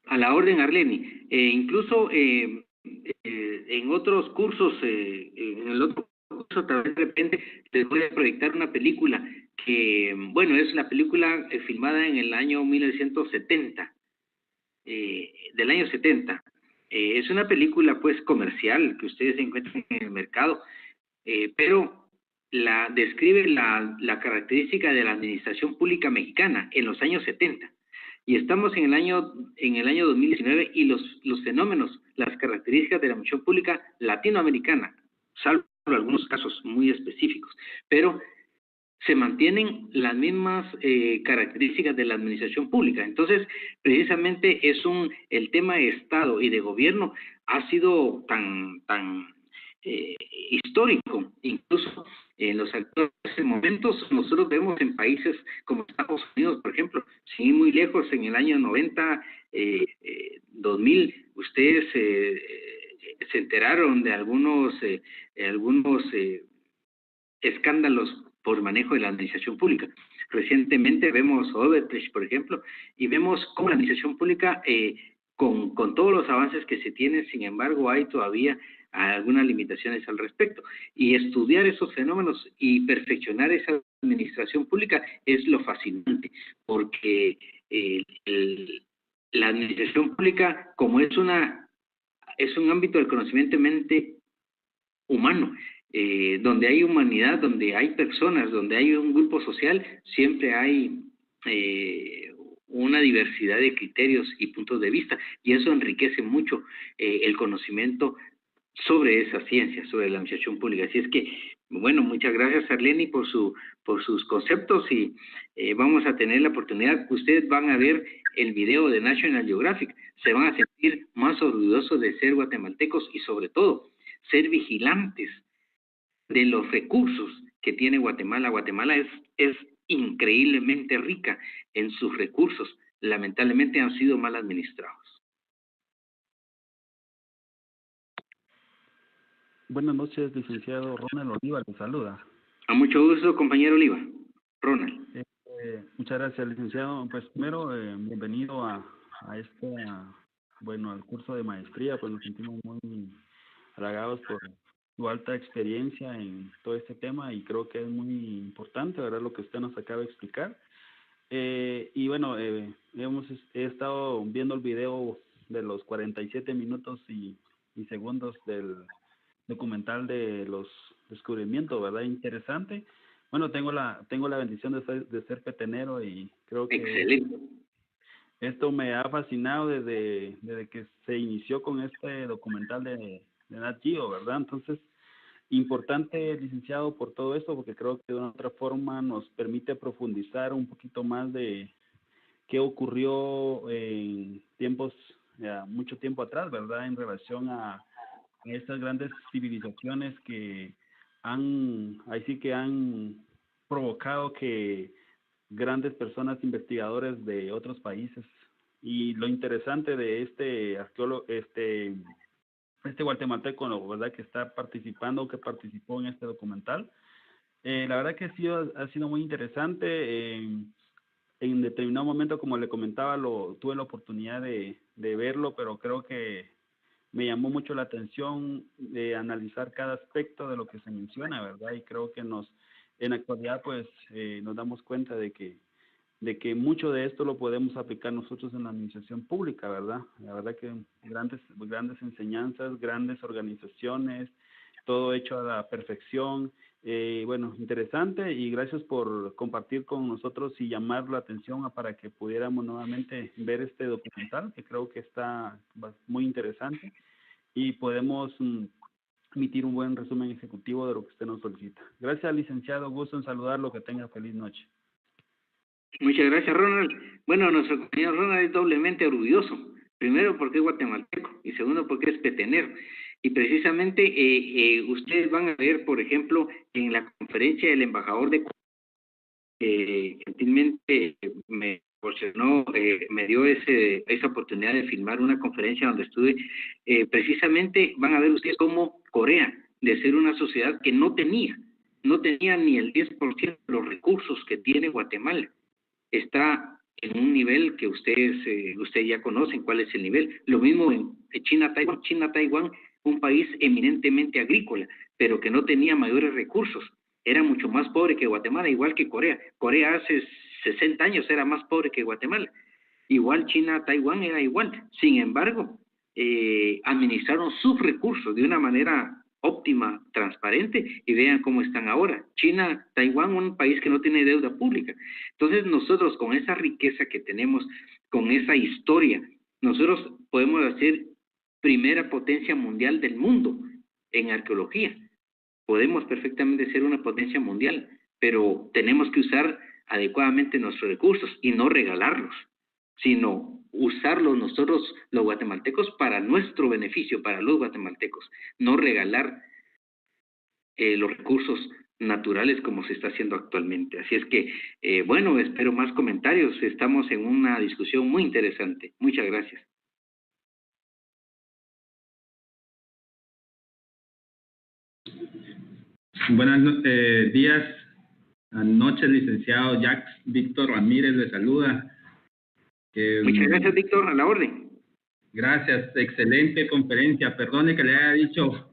A la orden, Arleni. Incluso en otros cursos, en el otro curso, tal vez de repente les voy a proyectar una película que, bueno, es la película filmada en el año 1970, del año 70. Es una película, pues, comercial que ustedes encuentran en el mercado, pero describe la característica de la administración pública mexicana en los años 70. Y estamos en el año 2019 y los fenómenos, las características de la administración pública latinoamericana, salvo algunos casos muy específicos, pero se mantienen las mismas características de la administración pública. Entonces, precisamente el tema de Estado y de gobierno ha sido tan histórico, incluso en los actuales momentos nosotros vemos en países como Estados Unidos, por ejemplo, sin ir muy lejos, en el año 90, 2000, ustedes se enteraron de algunos escándalos por manejo de la administración pública. Recientemente vemos Odebrecht, por ejemplo, y vemos cómo la administración pública con todos los avances que se tienen, sin embargo, hay todavía algunas limitaciones al respecto. Y estudiar esos fenómenos y perfeccionar esa administración pública es lo fascinante, porque la administración pública, como es un ámbito del conocimiento mente humano, donde hay humanidad, donde hay personas, donde hay un grupo social, siempre hay una diversidad de criterios y puntos de vista, y eso enriquece mucho el conocimiento sobre esa ciencia, sobre la administración pública. Así es que, bueno, muchas gracias, Arleni, por sus conceptos, y vamos a tener la oportunidad. Ustedes van a ver el video de National Geographic, se van a sentir más orgullosos de ser guatemaltecos y, sobre todo, ser vigilantes de los recursos que tiene Guatemala. Guatemala es increíblemente rica en sus recursos. Lamentablemente han sido mal administrados. Buenas noches, licenciado Ronald Oliva, le saluda. A mucho gusto, compañero Oliva. Ronald. Muchas gracias, licenciado. Pues primero, bienvenido a al curso de maestría. Pues nos sentimos muy halagados por su alta experiencia en todo este tema, y creo que es muy importante, ¿verdad?, lo que usted nos acaba de explicar. Y bueno, he estado viendo el video de los 47 minutos y segundos del documental de los descubrimientos, ¿verdad? Interesante. Bueno, tengo la bendición de ser petenero, y creo que excelente. Esto me ha fascinado desde que se inició con este documental de Nat Geo, ¿verdad? Entonces, importante, licenciado, por todo esto, porque creo que de una otra forma nos permite profundizar un poquito más de qué ocurrió en mucho tiempo atrás, ¿verdad?, en relación a estas grandes civilizaciones que han provocado que grandes personas, investigadores de otros países. Y lo interesante de este arqueólogo, este guatemalteco, ¿verdad?, que participó en este documental, la verdad que ha sido muy interesante. En determinado momento, como le comentaba, tuve la oportunidad de verlo, pero creo que me llamó mucho la atención de analizar cada aspecto de lo que se menciona, ¿verdad? Y creo que en la actualidad, pues, nos damos cuenta de que mucho de esto lo podemos aplicar nosotros en la administración pública, ¿verdad? La verdad que grandes enseñanzas, grandes organizaciones, todo hecho a la perfección. Bueno, interesante, y gracias por compartir con nosotros y llamar la atención para que pudiéramos nuevamente ver este documental, que creo que está muy interesante, y podemos emitir un buen resumen ejecutivo de lo que usted nos solicita. Gracias, licenciado, gusto en saludarlo, que tenga feliz noche. Muchas gracias, Ronald. Bueno, nuestro compañero Ronald es doblemente orgulloso. Primero, porque es guatemalteco, y segundo, porque es petenero. Y precisamente ustedes van a ver, por ejemplo, en la conferencia del embajador de gentilmente me proporcionó, me dio esa oportunidad de filmar una conferencia donde estuve. Precisamente van a ver ustedes cómo Corea, de ser una sociedad que no tenía ni el 10% de los recursos que tiene Guatemala, está en un nivel que ustedes ya conocen cuál es el nivel. Lo mismo en China-Taiwán, un país eminentemente agrícola, pero que no tenía mayores recursos. Era mucho más pobre que Guatemala, igual que Corea. Corea hace 60 años era más pobre que Guatemala. Igual China-Taiwán era igual. Sin embargo, administraron sus recursos de una manera óptima, transparente, y vean cómo están ahora. China, Taiwán, un país que no tiene deuda pública. Entonces nosotros, con esa riqueza que tenemos, con esa historia, nosotros podemos hacer primera potencia mundial del mundo en arqueología. Podemos perfectamente ser una potencia mundial, pero tenemos que usar adecuadamente nuestros recursos y no regalarlos, sino usarlos nosotros los guatemaltecos para nuestro beneficio, para los guatemaltecos, no regalar los recursos naturales como se está haciendo actualmente. Así es que, bueno, espero más comentarios. Estamos en una discusión muy interesante. Muchas gracias. Buenos días, noches, licenciado Jacques Víctor Ramírez le saluda. Muchas gracias, Víctor, a la orden. Gracias, excelente conferencia. Perdone que le haya dicho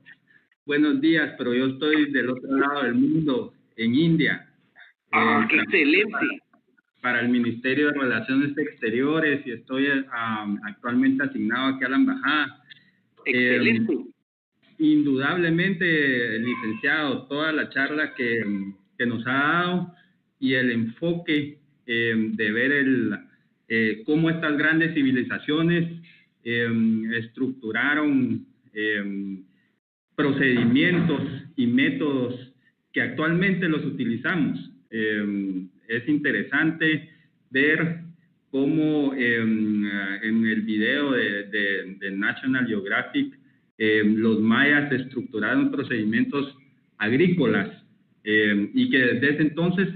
buenos días, pero yo estoy del otro lado del mundo, en India. ¡Qué excelente! Para el Ministerio de Relaciones Exteriores y estoy actualmente asignado aquí a la embajada. Excelente. Indudablemente, licenciado, toda la charla que nos ha dado y el enfoque de ver cómo estas grandes civilizaciones estructuraron procedimientos y métodos que actualmente los utilizamos. Es interesante ver cómo en el video de National Geographic los mayas estructuraron procedimientos agrícolas y que desde ese entonces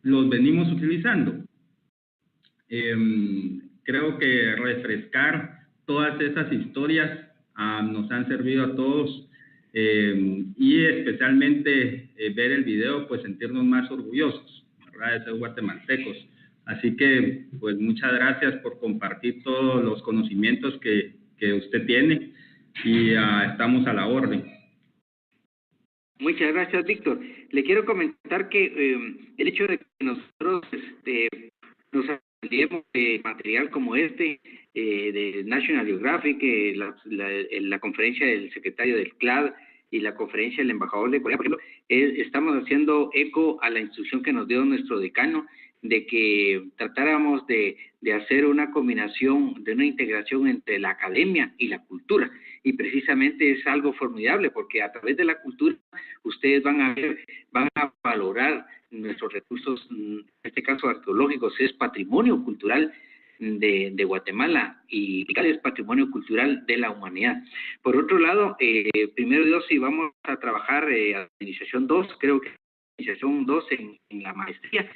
los venimos utilizando. Creo que refrescar todas esas historias nos han servido a todos y especialmente ver el video, pues sentirnos más orgullosos, ¿verdad?, de ser guatemaltecos. Así que, pues muchas gracias por compartir todos los conocimientos que usted tiene y estamos a la orden. Muchas gracias, Víctor. Le quiero comentar que el hecho de que nosotros nos aliemos de material como de National Geographic, la conferencia del secretario del CLAD y la conferencia del embajador de Corea, por ejemplo, estamos haciendo eco a la instrucción que nos dio nuestro decano de que tratáramos de hacer una combinación, de una integración entre la academia y la cultura. Y precisamente es algo formidable, porque a través de la cultura ustedes van a valorar nuestros recursos, en este caso arqueológicos, es patrimonio cultural de Guatemala y es patrimonio cultural de la humanidad. Por otro lado, primero Dios, si vamos a trabajar Administración 2, creo que Administración 2 en la maestría,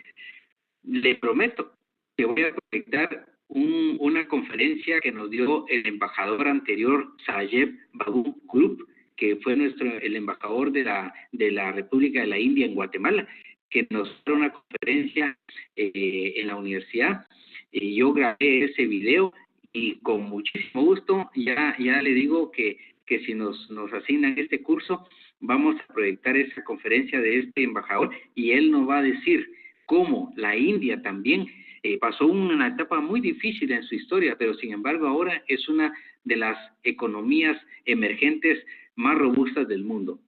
le prometo que voy a conectar una conferencia que nos dio el embajador anterior, Sajeb Babu Group, que fue el embajador de la República de la India en Guatemala, que nos dio una conferencia en la universidad. Yo grabé ese video y con muchísimo gusto ya le digo que si nos asignan este curso, vamos a proyectar esa conferencia de este embajador y él nos va a decir cómo la India también pasó una etapa muy difícil en su historia, pero sin embargo ahora es una de las economías emergentes más robustas del mundo.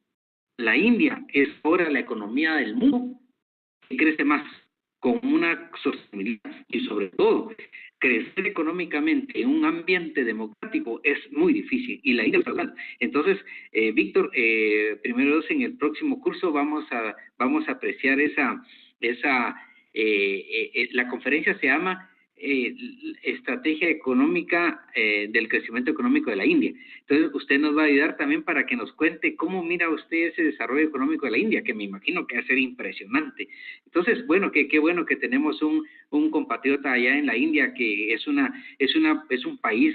La India es ahora la economía del mundo que crece más, con una sostenibilidad y sobre todo crecer económicamente en un ambiente democrático es muy difícil y la India está hablando. Entonces, Víctor, primero en el próximo curso vamos a apreciar la conferencia se llama Estrategia Económica del Crecimiento Económico de la India. Entonces, usted nos va a ayudar también para que nos cuente cómo mira usted ese desarrollo económico de la India, que me imagino que va a ser impresionante. Entonces, bueno, qué bueno que tenemos un compatriota allá en la India, que es un país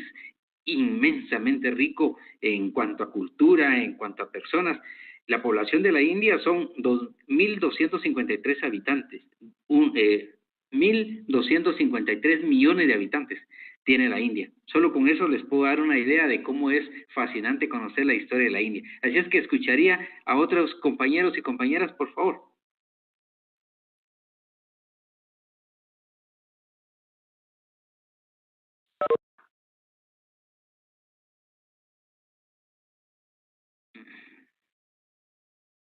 inmensamente rico en cuanto a cultura, en cuanto a personas. La población de la India son 2.253 habitantes, 1.253 millones de habitantes tiene la India. Solo con eso les puedo dar una idea de cómo es fascinante conocer la historia de la India. Así es que escucharía a otros compañeros y compañeras, por favor.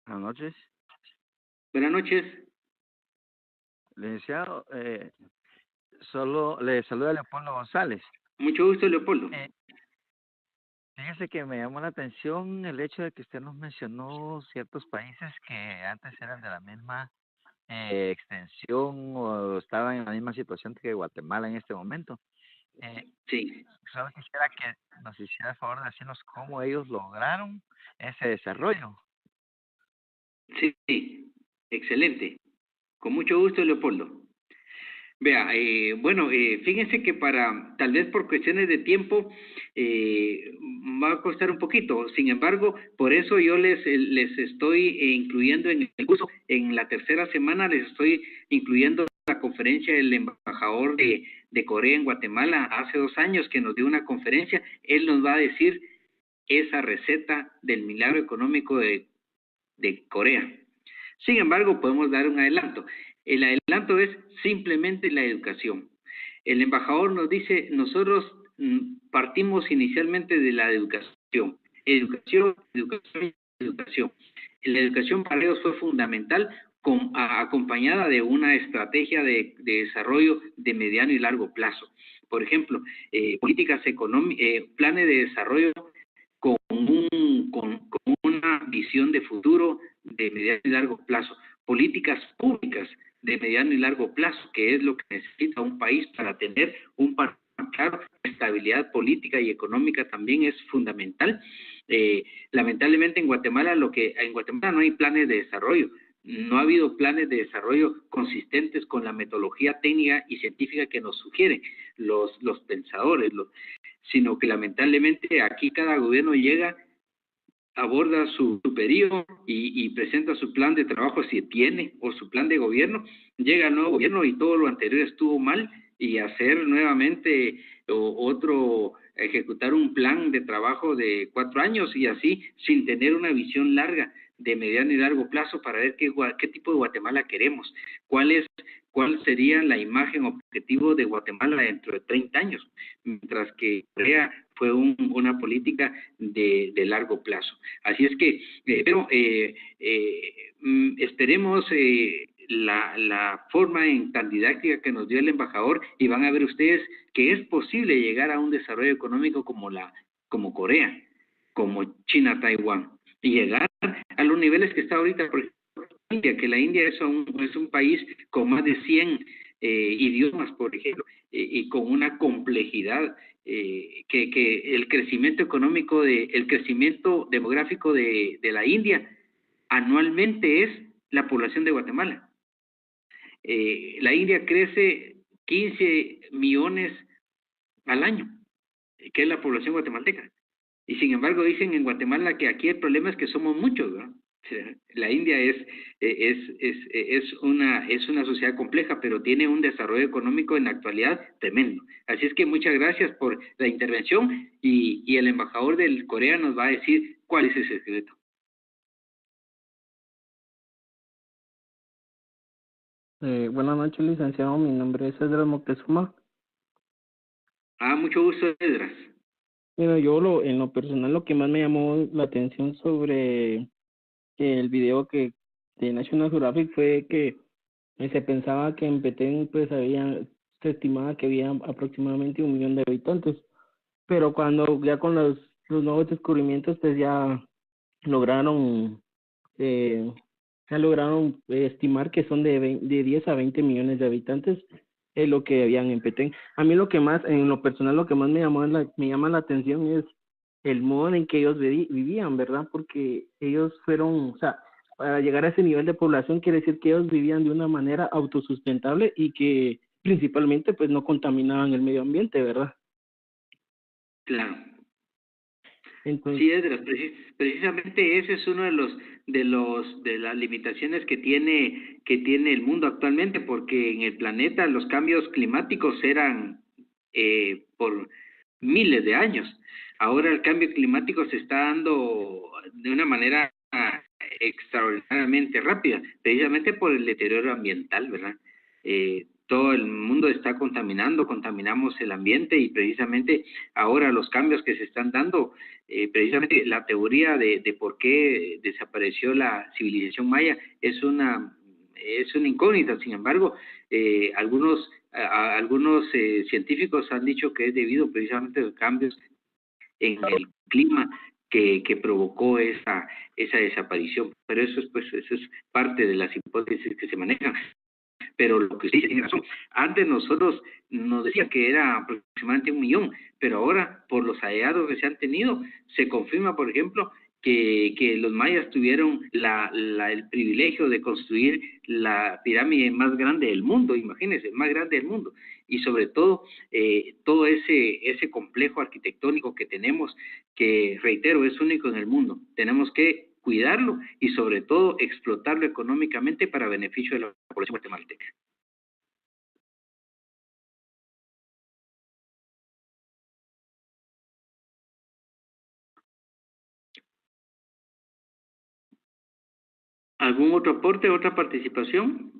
Buenas noches. Buenas noches. Licenciado, solo le saluda Leopoldo González. Mucho gusto, Leopoldo. Fíjese que me llamó la atención el hecho de que usted nos mencionó ciertos países que antes eran de la misma extensión o estaban en la misma situación que Guatemala en este momento. Sí. Solo quisiera que nos hiciera el favor de decirnos cómo ellos lograron ese desarrollo. Sí, excelente. Con mucho gusto, Leopoldo. Vea, fíjense que tal vez por cuestiones de tiempo, va a costar un poquito. Sin embargo, por eso yo les estoy incluyendo en el curso, en la tercera semana les estoy incluyendo la conferencia del embajador de Corea en Guatemala hace 2 años que nos dio una conferencia, él nos va a decir esa receta del milagro económico de Corea. Sin embargo, podemos dar un adelanto. El adelanto es simplemente la educación. El embajador nos dice, nosotros partimos inicialmente de la educación. Educación, educación, educación. La educación para ellos fue fundamental, acompañada de una estrategia de desarrollo de mediano y largo plazo. Por ejemplo, políticas económicas, planes de desarrollo con una visión de futuro de mediano y largo plazo, políticas públicas de mediano y largo plazo, que es lo que necesita un país para tener un panorama claro. Estabilidad política y económica también es fundamental. Lamentablemente en Guatemala no hay planes de desarrollo. No ha habido planes de desarrollo consistentes con la metodología técnica y científica que nos sugieren los pensadores, sino que lamentablemente aquí cada gobierno llega, aborda su periodo y presenta su plan de trabajo si tiene, o su plan de gobierno, llega el nuevo gobierno y todo lo anterior estuvo mal, y hacer nuevamente ejecutar un plan de trabajo de 4 años y así, sin tener una visión larga de mediano y largo plazo para ver qué tipo de Guatemala queremos, cuál sería la imagen objetivo de Guatemala dentro de 30 años, mientras que Corea fue una política de largo plazo. Así es que, esperemos la forma tan didáctica que nos dio el embajador, y van a ver ustedes que es posible llegar a un desarrollo económico como Corea, como China, Taiwán, y llegar a los niveles que está ahorita, por ejemplo, India, que la India es un país con más de 100 idiomas, por ejemplo, y con una complejidad que el crecimiento económico, el crecimiento demográfico de la India anualmente es la población de Guatemala. La India crece 15 millones al año, que es la población guatemalteca. Y sin embargo dicen en Guatemala que aquí el problema es que somos muchos, ¿no? O sea, la India es una sociedad compleja, pero tiene un desarrollo económico en la actualidad tremendo. Así es que muchas gracias por la intervención, y el embajador del Corea nos va a decir cuál es ese secreto. Buenas noches, licenciado. Mi nombre es Edras Moctezuma. Mucho gusto, Edras. Bueno, yo en lo personal lo que más me llamó la atención sobre el video de National Geographic fue que se pensaba que en Petén pues se estimaba que había aproximadamente 1 millón de habitantes, pero cuando ya con los nuevos descubrimientos pues ya lograron estimar que son de 10 a 20 millones de habitantes, es lo que habían en Petén. A mí en lo personal, lo que más me llama la atención es el modo en que ellos vivían, ¿verdad? Porque ellos fueron, o sea, para llegar a ese nivel de población quiere decir que ellos vivían de una manera autosustentable y que principalmente pues no contaminaban el medio ambiente, ¿verdad? Claro. Entonces, sí, Edras, precisamente ese es uno de las limitaciones que tiene el mundo actualmente, porque en el planeta los cambios climáticos eran por miles de años. Ahora el cambio climático se está dando de una manera extraordinariamente rápida, precisamente por el deterioro ambiental, ¿verdad? Todo el mundo está contaminamos el ambiente, y precisamente ahora los cambios que se están dando, precisamente la teoría de por qué desapareció la civilización maya es una incógnita. Sin embargo, algunos científicos han dicho que es debido precisamente a los cambios en el clima que provocó esa desaparición. Pero eso es parte de las hipótesis que se manejan. Pero lo que usted dice tiene razón. Antes nosotros nos decían que era aproximadamente 1 millón, pero ahora, por los hallazgos que se han tenido, se confirma, por ejemplo, que los mayas tuvieron el privilegio de construir la pirámide más grande del mundo, imagínense, más grande del mundo, y sobre todo, todo ese complejo arquitectónico que tenemos, que, reitero, es único en el mundo. Tenemos que cuidarlo y sobre todo explotarlo económicamente para beneficio de la población guatemalteca. ¿Algún otro aporte, otra participación?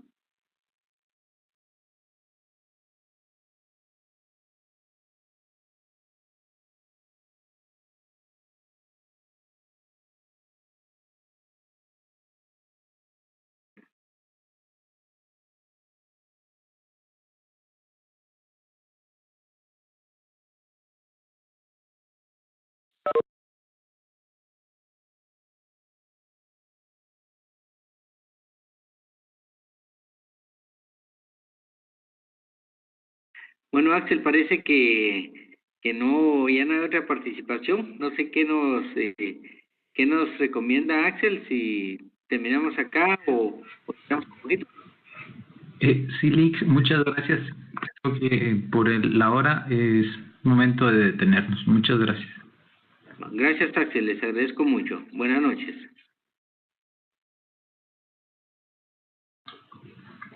Bueno, Axel, parece que no, ya no hay otra participación. No sé qué nos recomienda Axel, si terminamos acá o estamos un poquito. Sí, Lix, muchas gracias. Creo que por la hora es momento de detenernos. Muchas gracias. Gracias, Axel, les agradezco mucho. Buenas noches.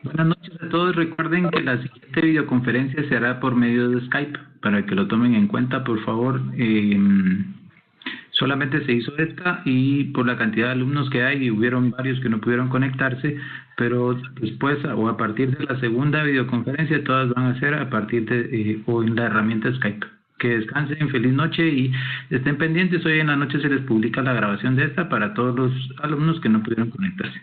Buenas noches a todos. Recuerden que la siguiente videoconferencia se hará por medio de Skype, para que lo tomen en cuenta, por favor. Solamente se hizo esta y por la cantidad de alumnos que hay, y hubieron varios que no pudieron conectarse, pero después o a partir de la segunda videoconferencia todas van a ser a partir de o en la herramienta Skype. Que descansen, feliz noche y estén pendientes. Hoy en la noche se les publica la grabación de esta para todos los alumnos que no pudieron conectarse.